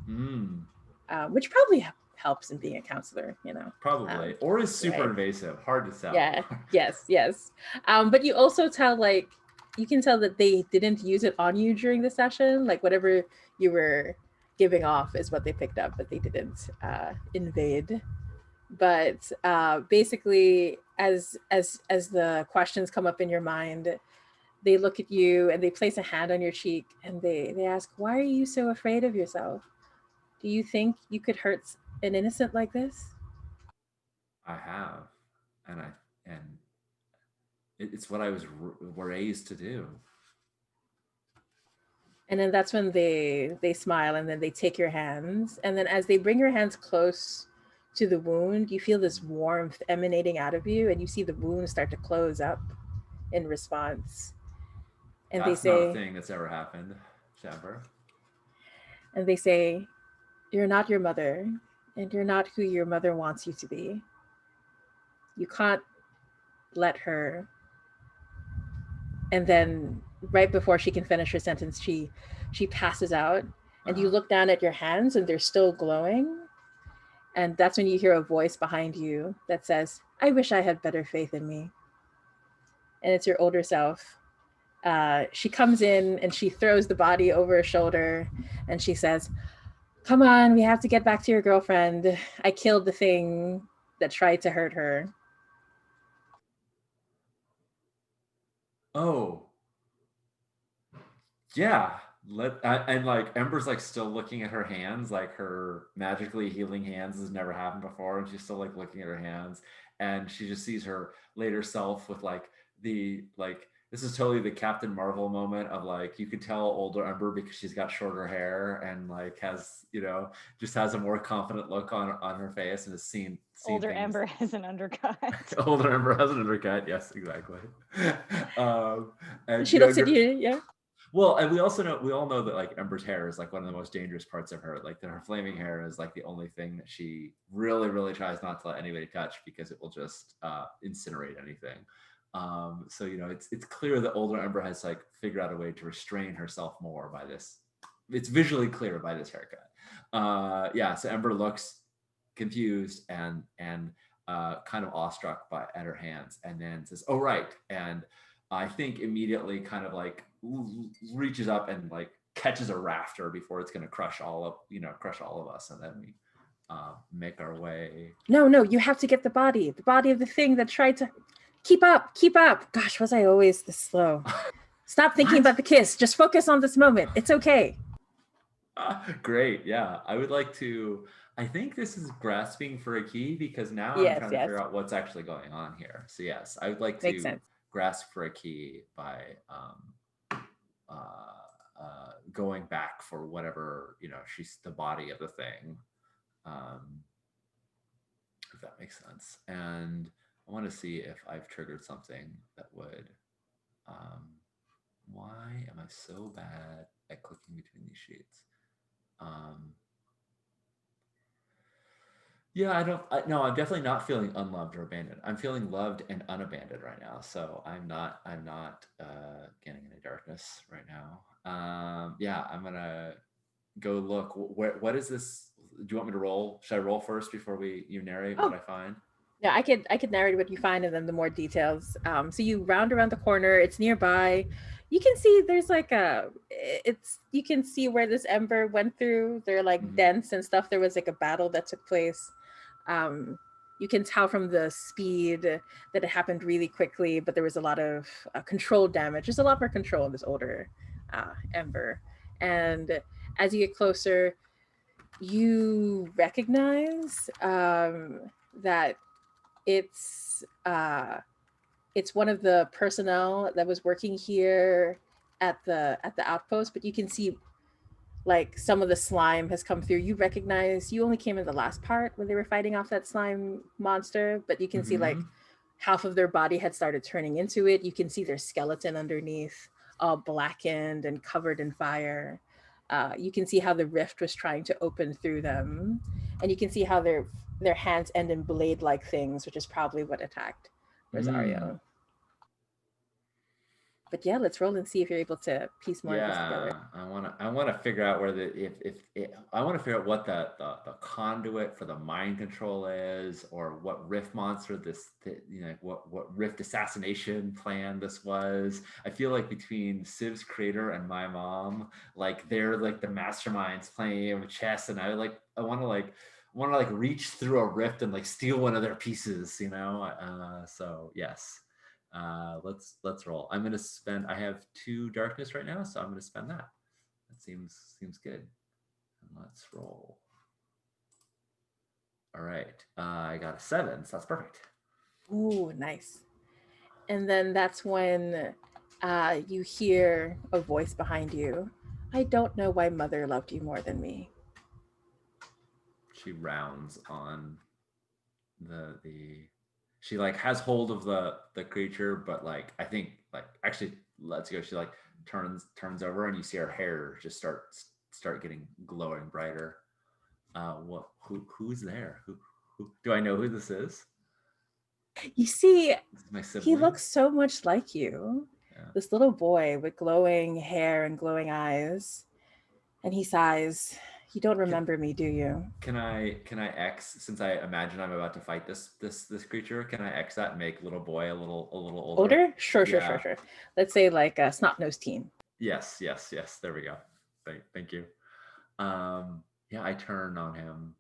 which probably helps in being a counselor, Probably, or is super right. invasive, hard to tell. Yeah. Yes. But you also tell, like, you can tell that they didn't use it on you during the session. Like, whatever you were giving off is what they picked up, but they didn't invade. But basically, as the questions come up in your mind, they look at you and they place a hand on your cheek, and they ask, why are you so afraid of yourself? Do you think you could hurt an innocent like this? I have, and it's what I was raised to do. And then that's when they smile, and then they take your hands, and then as they bring your hands close to the wound, you feel this warmth emanating out of you, and you see the wound start to close up in response. And that's they say, not a thing that's ever happened, Ember. And they say, you're not your mother, and you're not who your mother wants you to be. You can't let her. And then right before she can finish her sentence, she passes out, and you look down at your hands, and they're still glowing. And that's when you hear a voice behind you that says, I wish I had better faith in me. And it's your older self. She comes in and she throws the body over her shoulder, and she says, come on, we have to get back to your girlfriend. I killed the thing that tried to hurt her. Oh. Yeah. And like Ember's like still looking at her hands, like her magically healing hands has never happened before, and she's still like looking at her hands, and she just sees her later self with like this is totally the Captain Marvel moment of, like, you could tell older Ember because she's got shorter hair and like has, just has a more confident look on her face, and has seen Older things. Ember has an undercut. Older Ember has an undercut. Yes, exactly. And she looks at you. Yeah. Well, and we all know that like Ember's hair is like one of the most dangerous parts of her. Like that her flaming hair is like the only thing that she really, really tries not to let anybody touch because it will just incinerate anything. So you know, it's clear that older Ember has like figured out a way to restrain herself more by this. It's visually clear by this haircut. Yeah, so Ember looks confused and kind of awestruck at her hands, and then says, "Oh right," and I think immediately kind of like reaches up and like catches a rafter before it's going to crush all of us, and then we make our way. No, you have to get the body of the thing that tried to keep up. Gosh, was I always this slow? Stop thinking about the kiss. Just focus on this moment. It's okay. Great. Yeah. I would like to, I think this is grasping for a key because now I'm Yes, trying to figure out what's actually going on here. So yes, I would like Makes to sense. grasp for a key by going back for whatever, you know, she's the body of the thing. If that makes sense. And I want to see if I've triggered something that would, why am I so bad at clicking between these sheets? Yeah, no, I'm definitely not feeling unloved or abandoned. I'm feeling loved and unabandoned right now. So I'm not getting any darkness right now. Yeah, I'm gonna go look. What is this? Do you want me to roll? Should I roll first before you narrate what I find? Yeah, I could narrate what you find and then the more details. So you round around the corner, it's nearby. You can see there's like you can see where this Ember went through. They're like dents and stuff. There was like a battle that took place. You can tell from the speed that it happened really quickly, but there was a lot of controlled damage. There's a lot more control in this older Ember. And as you get closer, you recognize that it's one of the personnel that was working here at the outpost, but you can see like some of the slime has come through. You recognize you only came in the last part when they were fighting off that slime monster, but you can see like half of their body had started turning into it. You can see their skeleton underneath, all blackened and covered in fire. You can see how the rift was trying to open through them, and you can see how their hands end in blade-like things, which is probably what attacked Rosario. But yeah, let's roll and see if you're able to piece more of this together. I wanna figure out where I want to figure out what the conduit for the mind control is, or what rift monster what rift assassination plan this was. I feel like between Civ's creator and my mom, like they're like the masterminds playing chess, and I want to reach through a rift and like steal one of their pieces, you know. So yes. Let's roll. I'm gonna spend. I have 2 darkness right now, so I'm gonna spend that. That seems good. Let's roll. All right, I got a 7, so that's perfect. Ooh, nice. And then that's when you hear a voice behind you. I don't know why Mother loved you more than me. She rounds on the she like has hold of the creature, but like I think like actually lets go. She like turns over, and you see her hair just start getting glowing brighter. Who's there? Who do I know who this is? You see, my sibling. He looks so much like you. Yeah. This little boy with glowing hair and glowing eyes, and he sighs. You don't remember me, do you? Can I X, since I imagine I'm about to fight this creature? Can I X that and make little boy a little older? Sure. Let's say like a snot-nosed teen. Yes. There we go. Thank you. Yeah, I turn on him.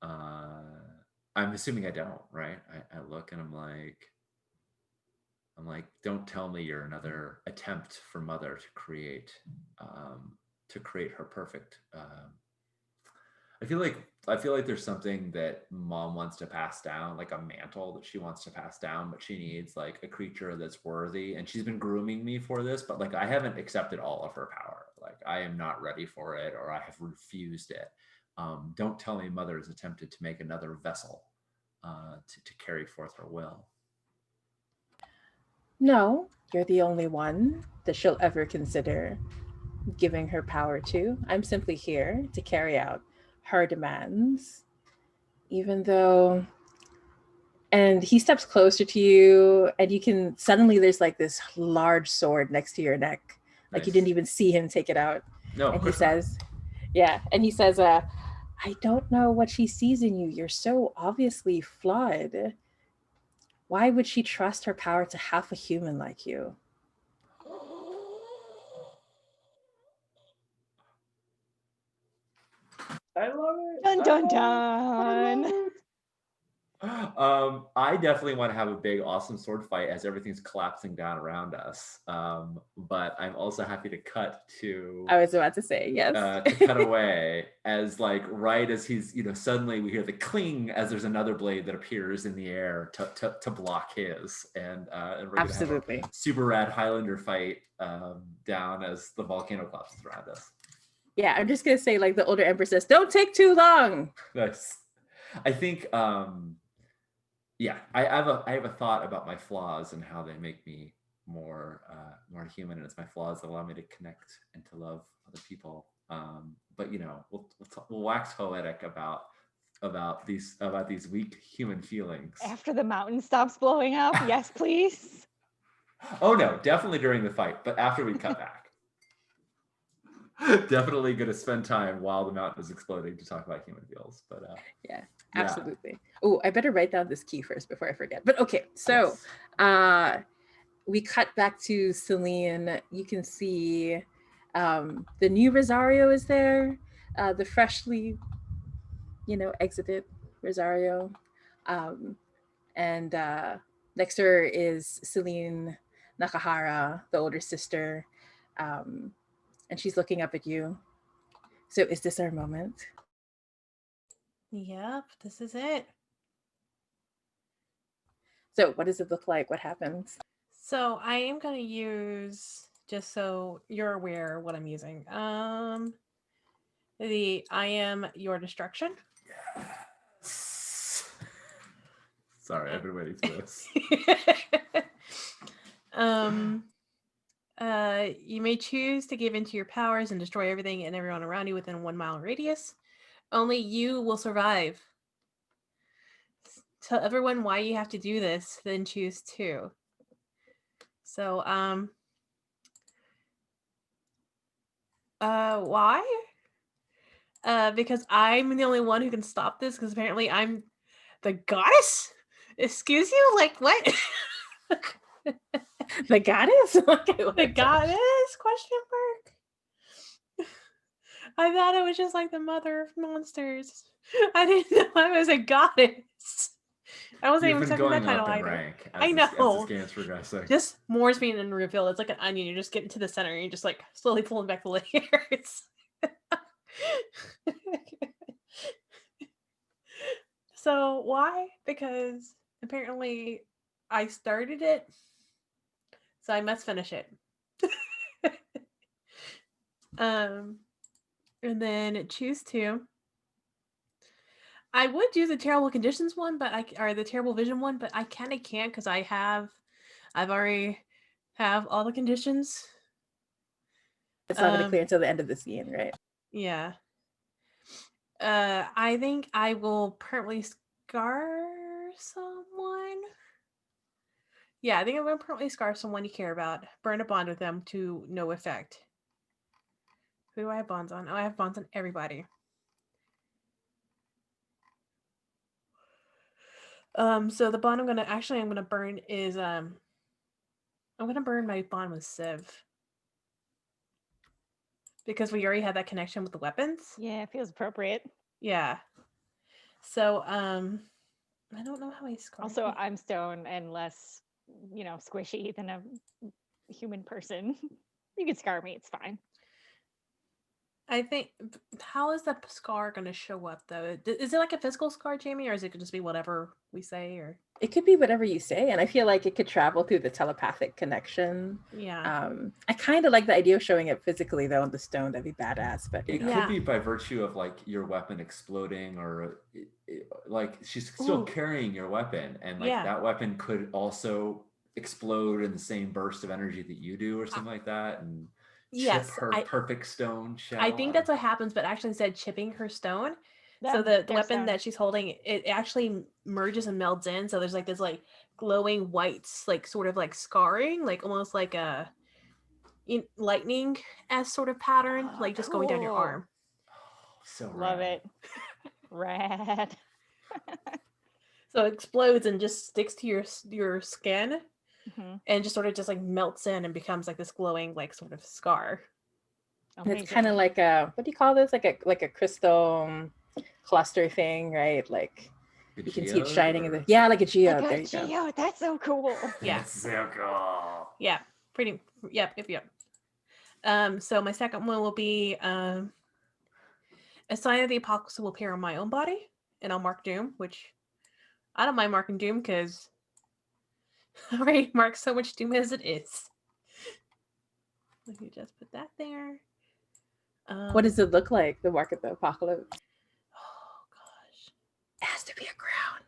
I'm assuming I don't, right? I look and I'm like, don't tell me you're another attempt for Mother to create her perfect. I feel like there's something that Mom wants to pass down, like a mantle that she wants to pass down, but she needs like a creature that's worthy. And she's been grooming me for this, but like I haven't accepted all of her power. Like I am not ready for it, or I have refused it. Don't tell me Mother has attempted to make another vessel to carry forth her will. No, you're the only one that she'll ever consider giving her power to. I'm simply here to carry out her demands, even though. And he steps closer to you, and you can suddenly there's like this large sword next to your neck. Like you Nice. didn't even see him take it out. No, of And he course not. says, yeah, and he says, I don't know what she sees in you. You're so obviously flawed. Why would she trust her power to half a human like you? I love it. Dun I dun love it. I dun. love it. I definitely want to have a big, awesome sword fight as everything's collapsing down around us. But I'm also happy to cut to I was about to say, yes. to cut away as like right as he's suddenly we hear the cling as there's another blade that appears in the air to block his and we're gonna have Absolutely. a super rad Highlander fight down as the volcano collapses around us. Yeah, I'm just gonna say, like the older emperor says, don't take too long. Nice. I think yeah, I have a thought about my flaws and how they make me more human, and it's my flaws that allow me to connect and to love other people. But we'll wax poetic about these weak human feelings. After the mountain stops blowing up, yes, please. Oh no, definitely during the fight, but after we cut back. Definitely going to spend time while the mountain is exploding to talk about human feels. But yeah, absolutely. Oh, I better write down this key first before I forget. But okay, so yes. We cut back to Celine. You can see the new Rosario is there, the freshly, exited Rosario. And next to her is Celine Nakahara, the older sister. And she's looking up at you. So is this our moment? Yep, this is it. So what does it look like? What happens? So I am going to use, just so you're aware what I'm using, the I am your destruction. Yes. Sorry, I've been waiting for this. You may choose to give into your powers and destroy everything and everyone around you within a 1 mile radius. Only you will survive. Tell everyone why you have to do this, then choose 2. So, why? Because I'm the only one who can stop this, because apparently I'm the goddess? Excuse you? Like, what? The goddess? The goddess? Question mark? I thought it was just like the mother of monsters. I didn't know I was a goddess. I wasn't even expecting that title either. Rank I know. As this game's progressing. Just more is being revealed. It's like an onion. You're just getting to the center and you're just like slowly pulling back the layers. So why? Because apparently I started it, so I must finish it. And then choose 2. I would do the terrible conditions one, or the terrible vision one, but I kind of can't because I've already have all the conditions. It's not going to clear until the end of the scene, right? Yeah. I think I will permanently scar someone. Yeah, I think I'm going to permanently scar someone you care about. Burn a bond with them to no effect. Who do I have bonds on? Oh, I have bonds on everybody. So the bond I'm gonna burn is I'm gonna burn my bond with Civ. Because we already had that connection with the weapons. Yeah, it feels appropriate. Yeah. So I don't know how I scar. Also, I'm stone and less, squishy than a human person. You can scar me, it's fine. I think, how is the scar going to show up though? Is it like a physical scar, Jamie, or is it could just be whatever we say? Or it could be whatever you say, and I feel like it could travel through the telepathic connection. Yeah. I kind of like the idea of showing it physically though on the stone. That'd be badass. But it could be by virtue of like your weapon exploding, or like she's still carrying your weapon, and like that weapon could also explode in the same burst of energy that you do, or something like that, and Yes, chip her perfect stone shell? I think that's what happens, but actually instead chipping her stone. So Yeah, the their weapon stone. that she's holding, it actually merges and melds in. So there's like this like glowing whites, like sort of like scarring, like almost like a lightning as sort of pattern, like just going down your Cool. arm. So Love rad. it. Rad. So it explodes and just sticks to your skin Mhm. and just sort of just like melts in and becomes like this glowing like sort of scar. And it's kind of like a, what do you call this? Like a crystal cluster thing, right? Like you can see it shining in the, yeah, like a geode. Like There a you go. geode. That's so cool. Yeah. That's so cool. Yeah, pretty. Yep. So my second one will be a sign of the apocalypse will appear on my own body, and I'll mark doom, which I don't mind marking doom because I already marked so much doom as it is. Let me just put that there. What does it look like? The mark of the apocalypse. Oh gosh, It has to be a crown.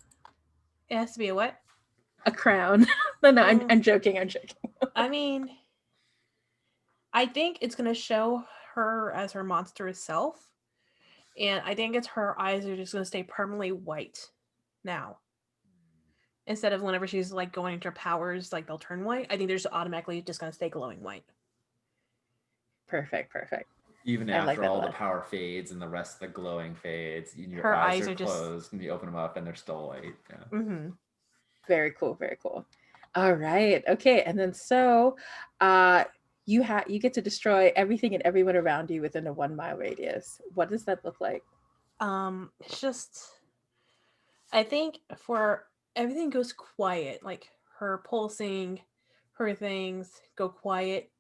it has to be a what? A crown. No, I'm joking. I mean, I think it's gonna show her as her monstrous self, and I think it's her eyes are just gonna stay permanently white now. Instead of whenever she's like going into her powers, like they'll turn white. I think they're just automatically just gonna stay glowing white. Perfect. Even I like after that a all the lot. power fades and the rest of the glowing fades, your Her eyes eyes are are just- closed and you open them up and they're still white. Yeah. Mm-hmm. Very cool. All right. Okay. And then so you get to destroy everything and everyone around you within a 1 mile radius. What does that look like? It's just, I think for everything goes quiet, like her pulsing, her things go quiet.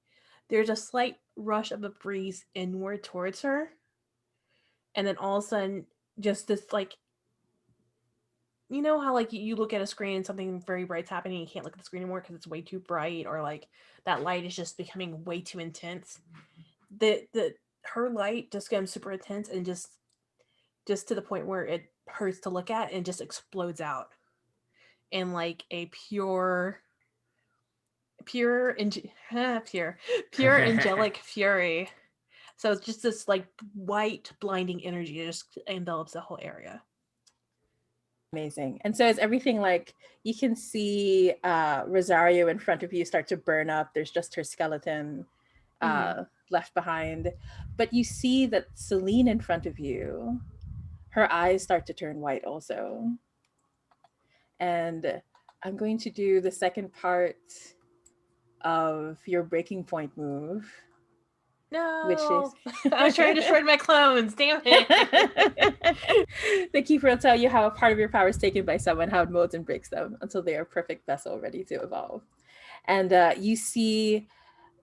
There's a slight rush of a breeze inward towards her, and then all of a sudden, just this like, you know how like you look at a screen and something very bright's happening, you can't look at the screen anymore because it's way too bright, or like that light is just becoming way too intense. Her light just becomes super intense and just to the point where it hurts to look at and just explodes out in like a pure angelic fury. So it's just this like white blinding energy that just envelops the whole area. Amazing. And so is everything like, you can see Rosario in front of you start to burn up. There's just her skeleton left behind. But you see that Celine in front of you, her eyes start to turn white also. And I'm going to do the second part of your breaking point move. No, which is I was trying to destroy my clones. Damn it. The keeper will tell you how a part of your power is taken by someone, how it molds and breaks them until they are a perfect vessel ready to evolve. And you see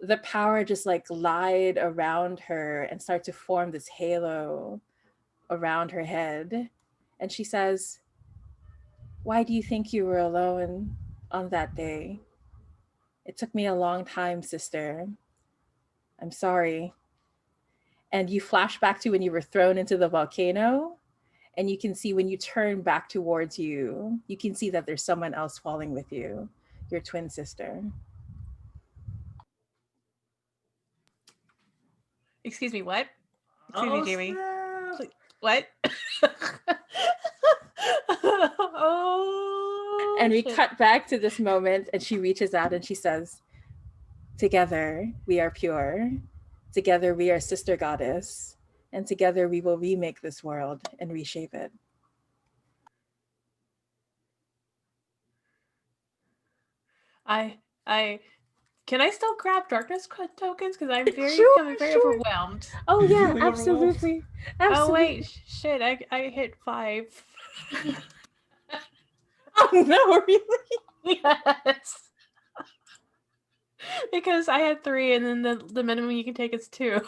the power just like glide around her and start to form this halo around her head. And she says, "Why do you think you were alone on that day? It took me a long time, sister. I'm sorry." And you flash back to when you were thrown into the volcano, and you can see when you turn back towards you, you can see that there's someone else falling with you, your twin sister. Excuse me, what? Excuse me, Jamie. Snap. What? Oh, And we shit. cut back to this moment, and she reaches out and she says, "Together we are pure. Together we are sister goddess. And together we will remake this world and reshape it." I can I still grab darkness tokens because I'm very Sure, becoming very sure. overwhelmed. Oh You're yeah, feeling overwhelmed? absolutely. Oh wait, shit! I hit 5. Oh no, really? Yes. Because I had 3, and then the minimum you can take is 2.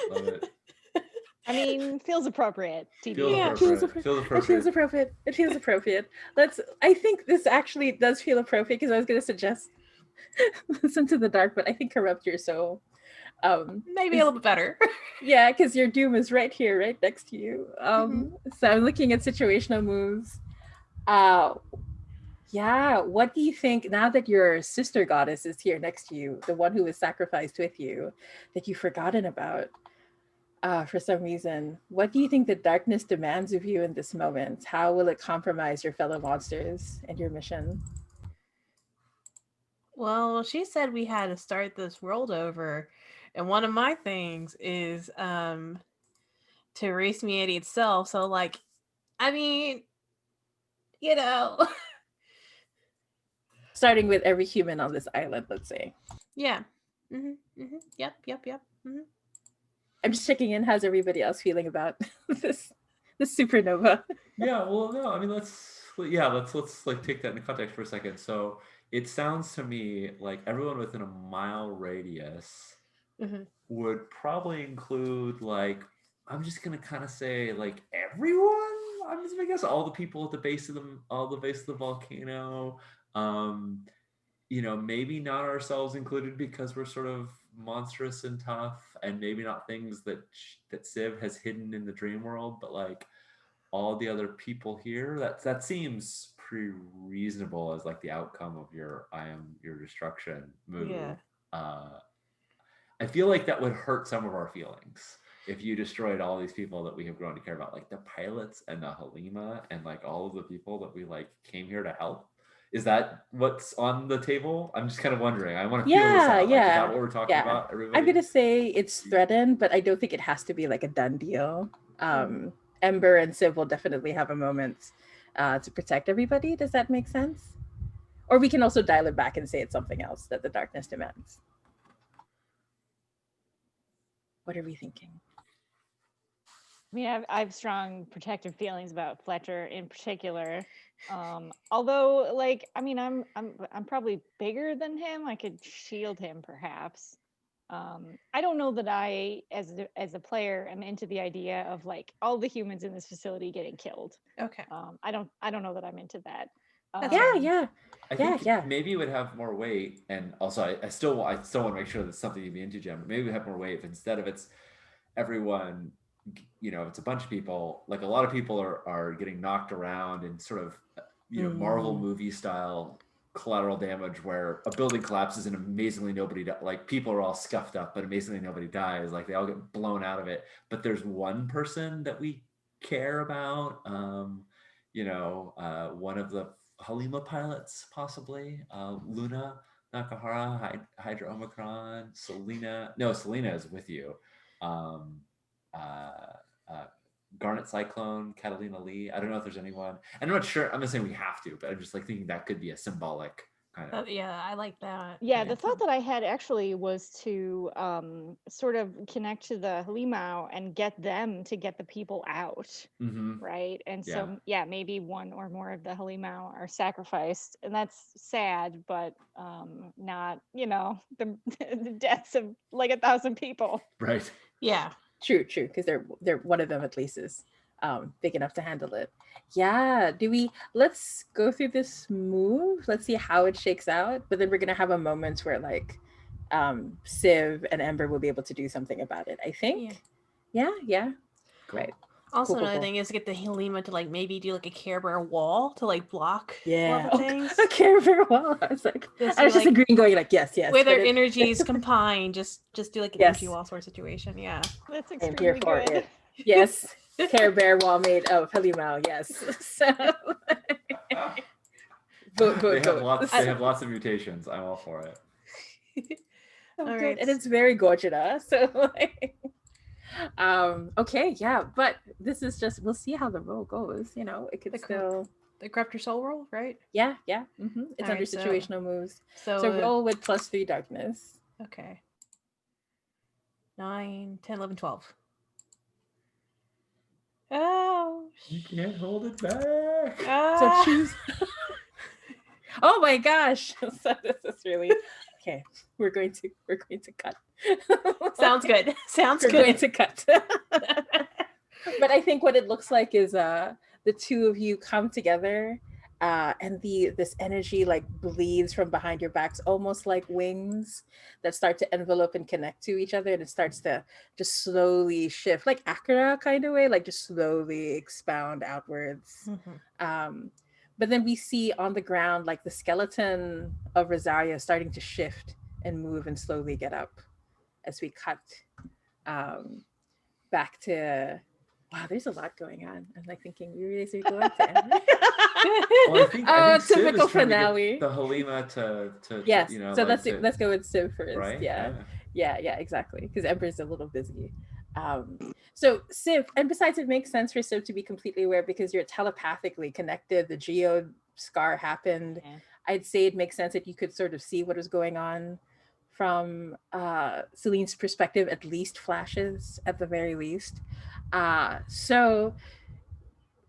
Love it. I mean, feels appropriate. TBH. Feels Yeah. appropriate. It feels appropriate. I think this actually does feel appropriate, because I was going to suggest Listen to the Dark, but I think Corrupt Your Soul. Maybe a little bit better. Yeah, because your doom is right here, right next to you. So I'm looking at situational moves. Yeah, what do you think now that your sister goddess is here next to you, the one who was sacrificed with you, that you've forgotten about for some reason? What do you think the darkness demands of you in this moment? How will it compromise your fellow monsters and your mission? Well, she said we had to start this world over, and one of my things is to erase humanity itself. So, like, I mean, you know, Starting with every human on this island, let's say. yeah. Yep. I'm just checking in. How's everybody else feeling about this supernova? Yeah, well, no, I mean, let's like take that into context for a second. So it sounds to me like everyone within a mile radius Mhm. would probably include like, I'm just gonna kind of say like everyone. I'm just gonna guess all the people at the base of the volcano. Um, maybe not ourselves included because we're sort of monstrous and tough, and maybe not things that Civ has hidden in the dream world, but like all the other people here. That seems pretty reasonable as like the outcome of your I am your destruction move. Yeah. I feel like that would hurt some of our feelings if you destroyed all these people that we have grown to care about, like the pilots and the Halima and like all of the people that we like came here to help. Is that what's on the table? I'm just kind of wondering. I want to feel this Yeah, out. Like, is yeah, that what we're talking yeah. about, I'm everybody? gonna say it's threatened, but I don't think it has to be like a done deal. Ember and Civ will definitely have a moment to protect everybody. Does that make sense? Or we can also dial it back and say it's something else that the darkness demands. What are we thinking? I mean, I have strong protective feelings about Fletcher in particular. Although, like, I mean, I'm probably bigger than him. I could shield him, perhaps. I don't know that I, as a player, am into the idea of like all the humans in this facility getting killed. Okay. I don't know that I'm into that. That's Yeah, fine. yeah. I Yeah, think yeah. maybe it would have more weight, and also I still want to make sure that's something you'd be into, Jen. But maybe we have more weight if instead of it's everyone, it's a bunch of people. Like a lot of people are getting knocked around in sort of Marvel movie style collateral damage, where a building collapses and amazingly nobody like people are all scuffed up, but amazingly nobody dies. Like they all get blown out of it, but there's one person that we care about. One of the Halima pilots, possibly Luna Nakahara, Hydra Omicron, Selena. No, Selena is with you. Uh, uh, Garnet Cyclone, Catalina Lee. I don't know if there's anyone. I'm not sure. I'm not saying we have to, but I'm just like thinking that could be a symbolic kind of. Yeah, I like that. Yeah, the thought that I had actually was to sort of connect to the Halimau and get them to get the people out, right? And so, yeah, maybe one or more of the Halimau are sacrificed, and that's sad, but not, the deaths of like 1,000 people. Right. Yeah. True, because they're one of them at least is big enough to handle it. Yeah, let's go through this move. Let's see how it shakes out. But then we're gonna have a moment where like Civ and Ember will be able to do something about it, I think. Yeah. Cool. Right. Also, Cool. another thing is to get the Halima to like maybe do like a Care Bear wall to like block yeah all the things. A Care Bear wall. I was just agreeing, going like yes. Where their energies combine, just do like an energy wall sort of situation. Yeah, that's extremely good. It. Yes. Care Bear wall made of Halimau, yes. So they have lots of mutations. I'm all for it. All right. And it's very gorgeous. So okay, yeah, but this is just we'll see how the roll goes. It could still the corrupt your soul roll, right? Yeah. Mm-hmm. It's under situational moves. So roll with +3 darkness. Okay. 9, 10, 11, 12. Oh, you can't hold it back. So choose. Oh my gosh! So this is really okay. We're going to cut. Sounds good. We're going to cut. But I think what it looks like is the two of you come together, and this energy like bleeds from behind your backs, almost like wings that start to envelope and connect to each other, and it starts to just slowly shift, like Akira kind of way, like just slowly expound outwards. but then we see on the ground like the skeleton of Rosaria starting to shift and move and slowly get up as we cut um, back to. Wow, there's a lot going on. I'm like thinking, we really are going to end. Well, I think Civ typical is trying finale. to get the Halima to Yes. you know, So like let's go with Civ first. right. Yeah, exactly. Because Ember's a little busy. So Civ, and besides, it makes sense for Civ to be completely aware because you're telepathically connected. The Geo scar happened. Yeah. I'd say it makes sense that you could sort of see what was going on from Celine's perspective, at least flashes at the very least. So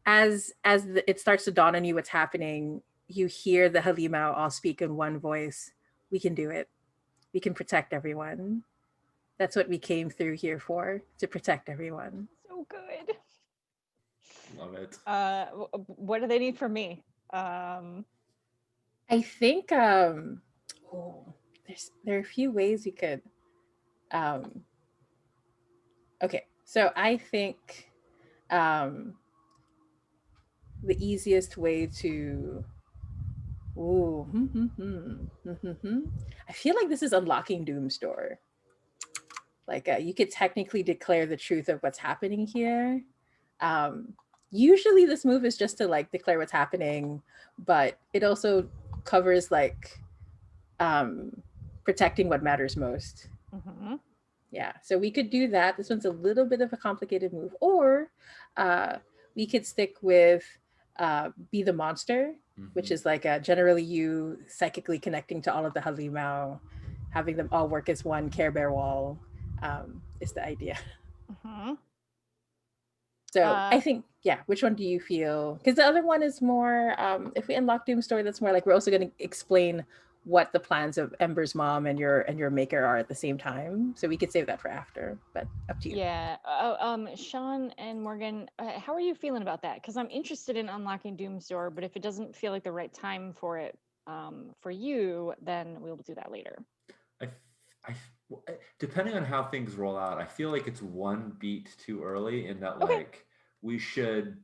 it starts to dawn on you what's happening, you hear the Halimau all speak in one voice. We can do it. We can protect everyone. That's what we came through here for, to protect everyone. So good. Love it. What do they need from me? I think there are a few ways we could okay, so I think the easiest way to I feel like this is unlocking Doomsdoor. Like you could technically declare the truth of what's happening here. Usually this move is just to like declare what's happening, but it also covers like protecting what matters most. Mm-hmm. Yeah, so we could do that. This one's a little bit of a complicated move. Or we could stick with Be the Monster, which is like generally you psychically connecting to all of the Halimau, having them all work as one Care Bear wall is the idea. Mm-hmm. So I think, yeah, which one do you feel? Because the other one is more, if we unlock Doomsdoor, that's more like we're also going to explain what the plans of Ember's mom and your maker are at the same time. So we could save that for after, but up to you. Yeah. Sean and Morgan, how are you feeling about that? Because I'm interested in unlocking Doomsdoor, but if it doesn't feel like the right time for it for you, then we'll do that later. Depending on how things roll out, I feel like it's one beat too early in that Okay. like we should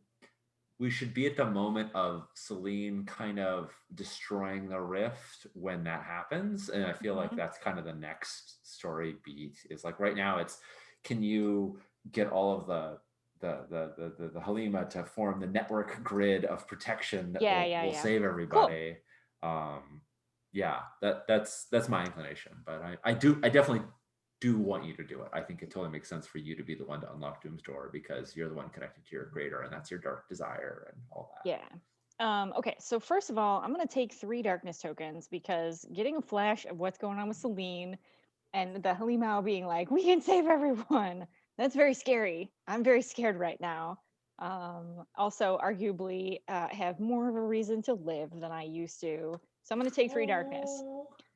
be at the moment of Celine kind of destroying the rift when that happens. And I feel like that's kind of the next story beat is like right now it's, can you get all of the Halima to form the network grid of protection that will save everybody. Cool. That's my inclination, but I definitely do want you to do it. I think it totally makes sense for you to be the one to unlock Doomsdoor because you're the one connected to your greater, and that's your dark desire and all that. Yeah. Okay, so first of all, I'm going to take 3 darkness tokens because getting a flash of what's going on with Celine and the Halimau being like, we can save everyone, that's very scary. I'm very scared right now. Also, arguably, have more of a reason to live than I used to. So I'm going to take 3 darkness.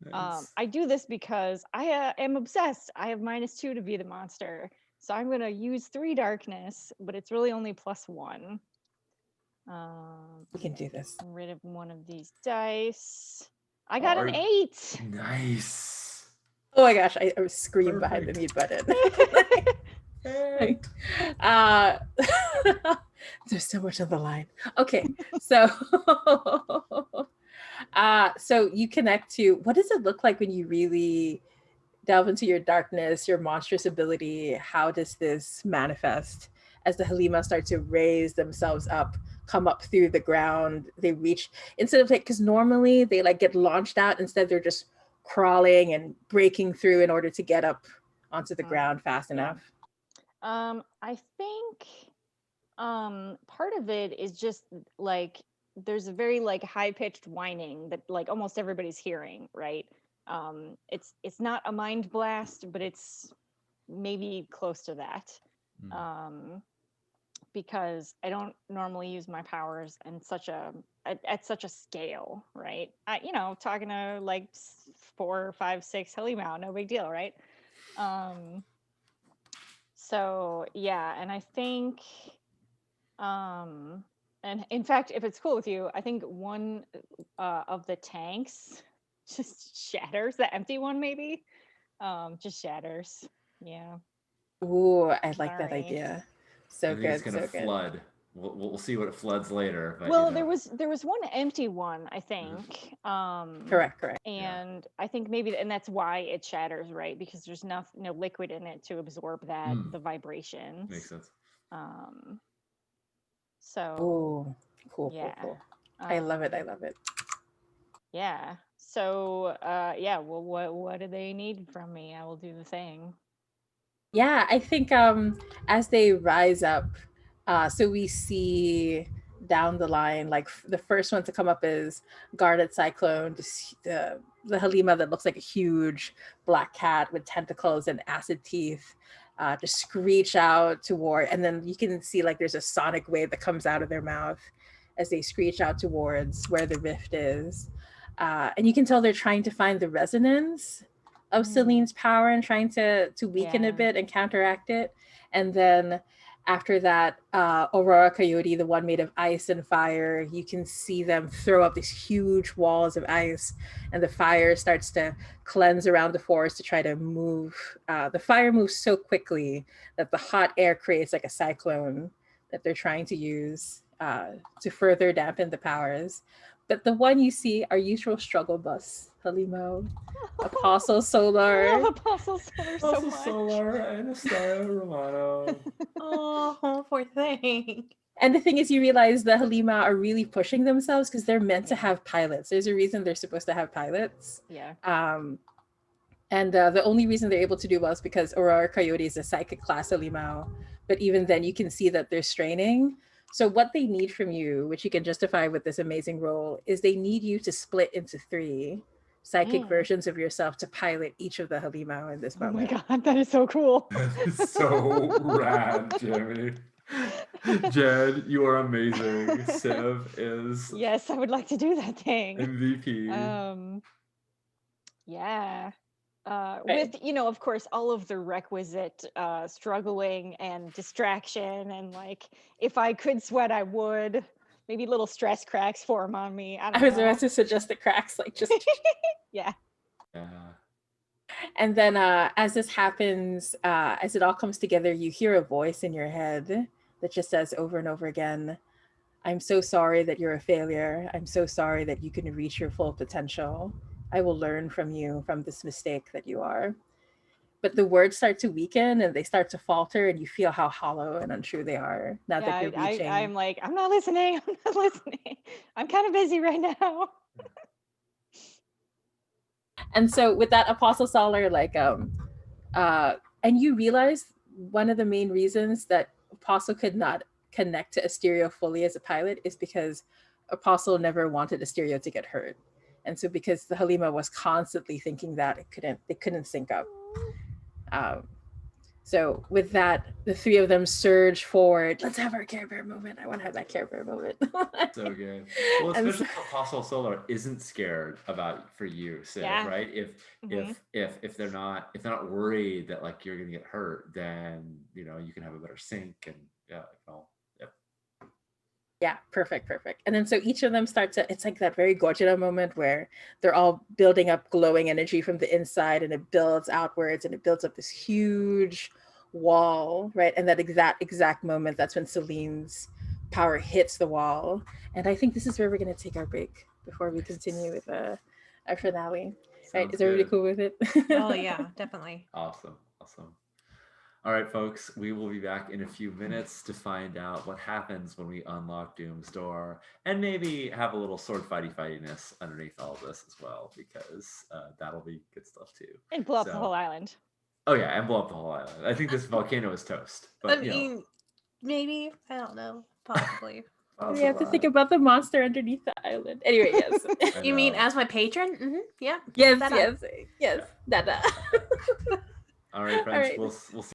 Nice. I do this because I am obsessed. I have -2 to be the monster. So I'm going to use 3 darkness, but it's really only +1. We can do this. I'm rid of one of these dice. I got an 8. Nice. Oh my gosh, I was screaming behind the mute button. There's so much on the line. Okay, so so you connect to, what does it look like when you really delve into your darkness, your monstrous ability? How does this manifest as the Halima start to raise themselves up, come up through the ground? They reach, instead of like, because normally they like get launched out, instead they're just crawling and breaking through in order to get up onto the ground fast enough. I think part of it is just like there's a very like high-pitched whining that like almost everybody's hearing, right? It's not a mind blast, but it's maybe close to that. Because I don't normally use my powers in at such a scale, right? Talking to like 4, 5, 6 Halimau, no big deal, right? So yeah, and I think and in fact, if it's cool with you, I think one of the tanks just shatters, the empty one maybe. Just shatters. Yeah. Ooh, I like that idea. So good. It's gonna flood. we'll see what it floods later. But, Well, you know. there was one empty one, I think. Correct. And I think maybe, and that's why it shatters, right? Because there's no liquid in it to absorb that the vibrations. Makes sense. So Oh, cool. I love it. Yeah. So yeah. Well, what do they need from me? I will do the thing. Yeah, I think as they rise up, so we see down the line, like the first one to come up is Guarded Cyclone, the Halima that looks like a huge black cat with tentacles and acid teeth, to screech out toward, and then you can see like there's a sonic wave that comes out of their mouth as they screech out towards where the rift is. And you can tell they're trying to find the resonance of Celine's power and trying to weaken a bit and counteract it. And then after that, Aurora Coyote, the one made of ice and fire, you can see them throw up these huge walls of ice, and the fire starts to cleanse around the forest to try to move. The fire moves so quickly that the hot air creates like a cyclone that they're trying to use to further dampen the powers. But the one you see, our usual struggle bus, Halimo, Apostle Solar. I love Apostle Solar so Apostle much. Solar and Estella Romano. Oh, poor thing. And the thing is, you realize the Halima are really pushing themselves because they're meant to have pilots. There's a reason they're supposed to have pilots. Yeah. And the only reason they're able to do well is because Aurora Coyote is a psychic class Halima. But even then, you can see that they're straining. So what they need from you, which you can justify with this amazing role, is they need you to split into 3 psychic versions of yourself to pilot each of the Halima in this moment. Oh my god, that is so cool. So rad, Jamie. Jed, you are amazing. Civ is Yes, I would like to do that thing. MVP. Yeah. With, of course, all of the requisite struggling and distraction, and like, if I could sweat, I would. Maybe little stress cracks form on me. I was about to suggest the cracks, like just yeah. And then as this happens, as it all comes together, you hear a voice in your head that just says over and over again, "I'm so sorry that you're a failure. I'm so sorry that you couldn't reach your full potential. I will learn from you, from this mistake that you are." But the words start to weaken and they start to falter, and you feel how hollow and untrue they are now that you're reaching. I'm like, I'm not listening. I'm kind of busy right now. And so with that, Apostle Solar, like, and you realize one of the main reasons that Apostle could not connect to Asterio fully as a pilot is because Apostle never wanted Asterio to get hurt. And so because the Halima was constantly thinking that they couldn't sync up. So with that, the 3 of them surge forward. Let's have our Care Bear moment. I want to have that Care Bear moment. So good. Well, especially if Apostle Solar isn't scared for you, Civ, right? If they're not worried that like you're gonna get hurt, then you can have a better sync and Yeah, perfect. And then so each of them it's like that very Gojira moment where they're all building up glowing energy from the inside, and it builds outwards and it builds up this huge wall, right? And that exact moment, that's when Celine's power hits the wall. And I think this is where we're going to take our break before we continue with our finale. Right? Is everybody cool with it? Oh yeah, definitely. Awesome. All right, folks, we will be back in a few minutes to find out what happens when we unlock Doom's door, and maybe have a little sword fightiness underneath all of this as well, because that'll be good stuff too. And blow up the whole island. Oh yeah, and blow up the whole island. I think this volcano is toast. But, I mean, maybe, I don't know, possibly. We have to think about the monster underneath the island. Anyway, yes. You mean as my patron? Mm-hmm. Yeah. Yes. Dada. All right, friends. We'll see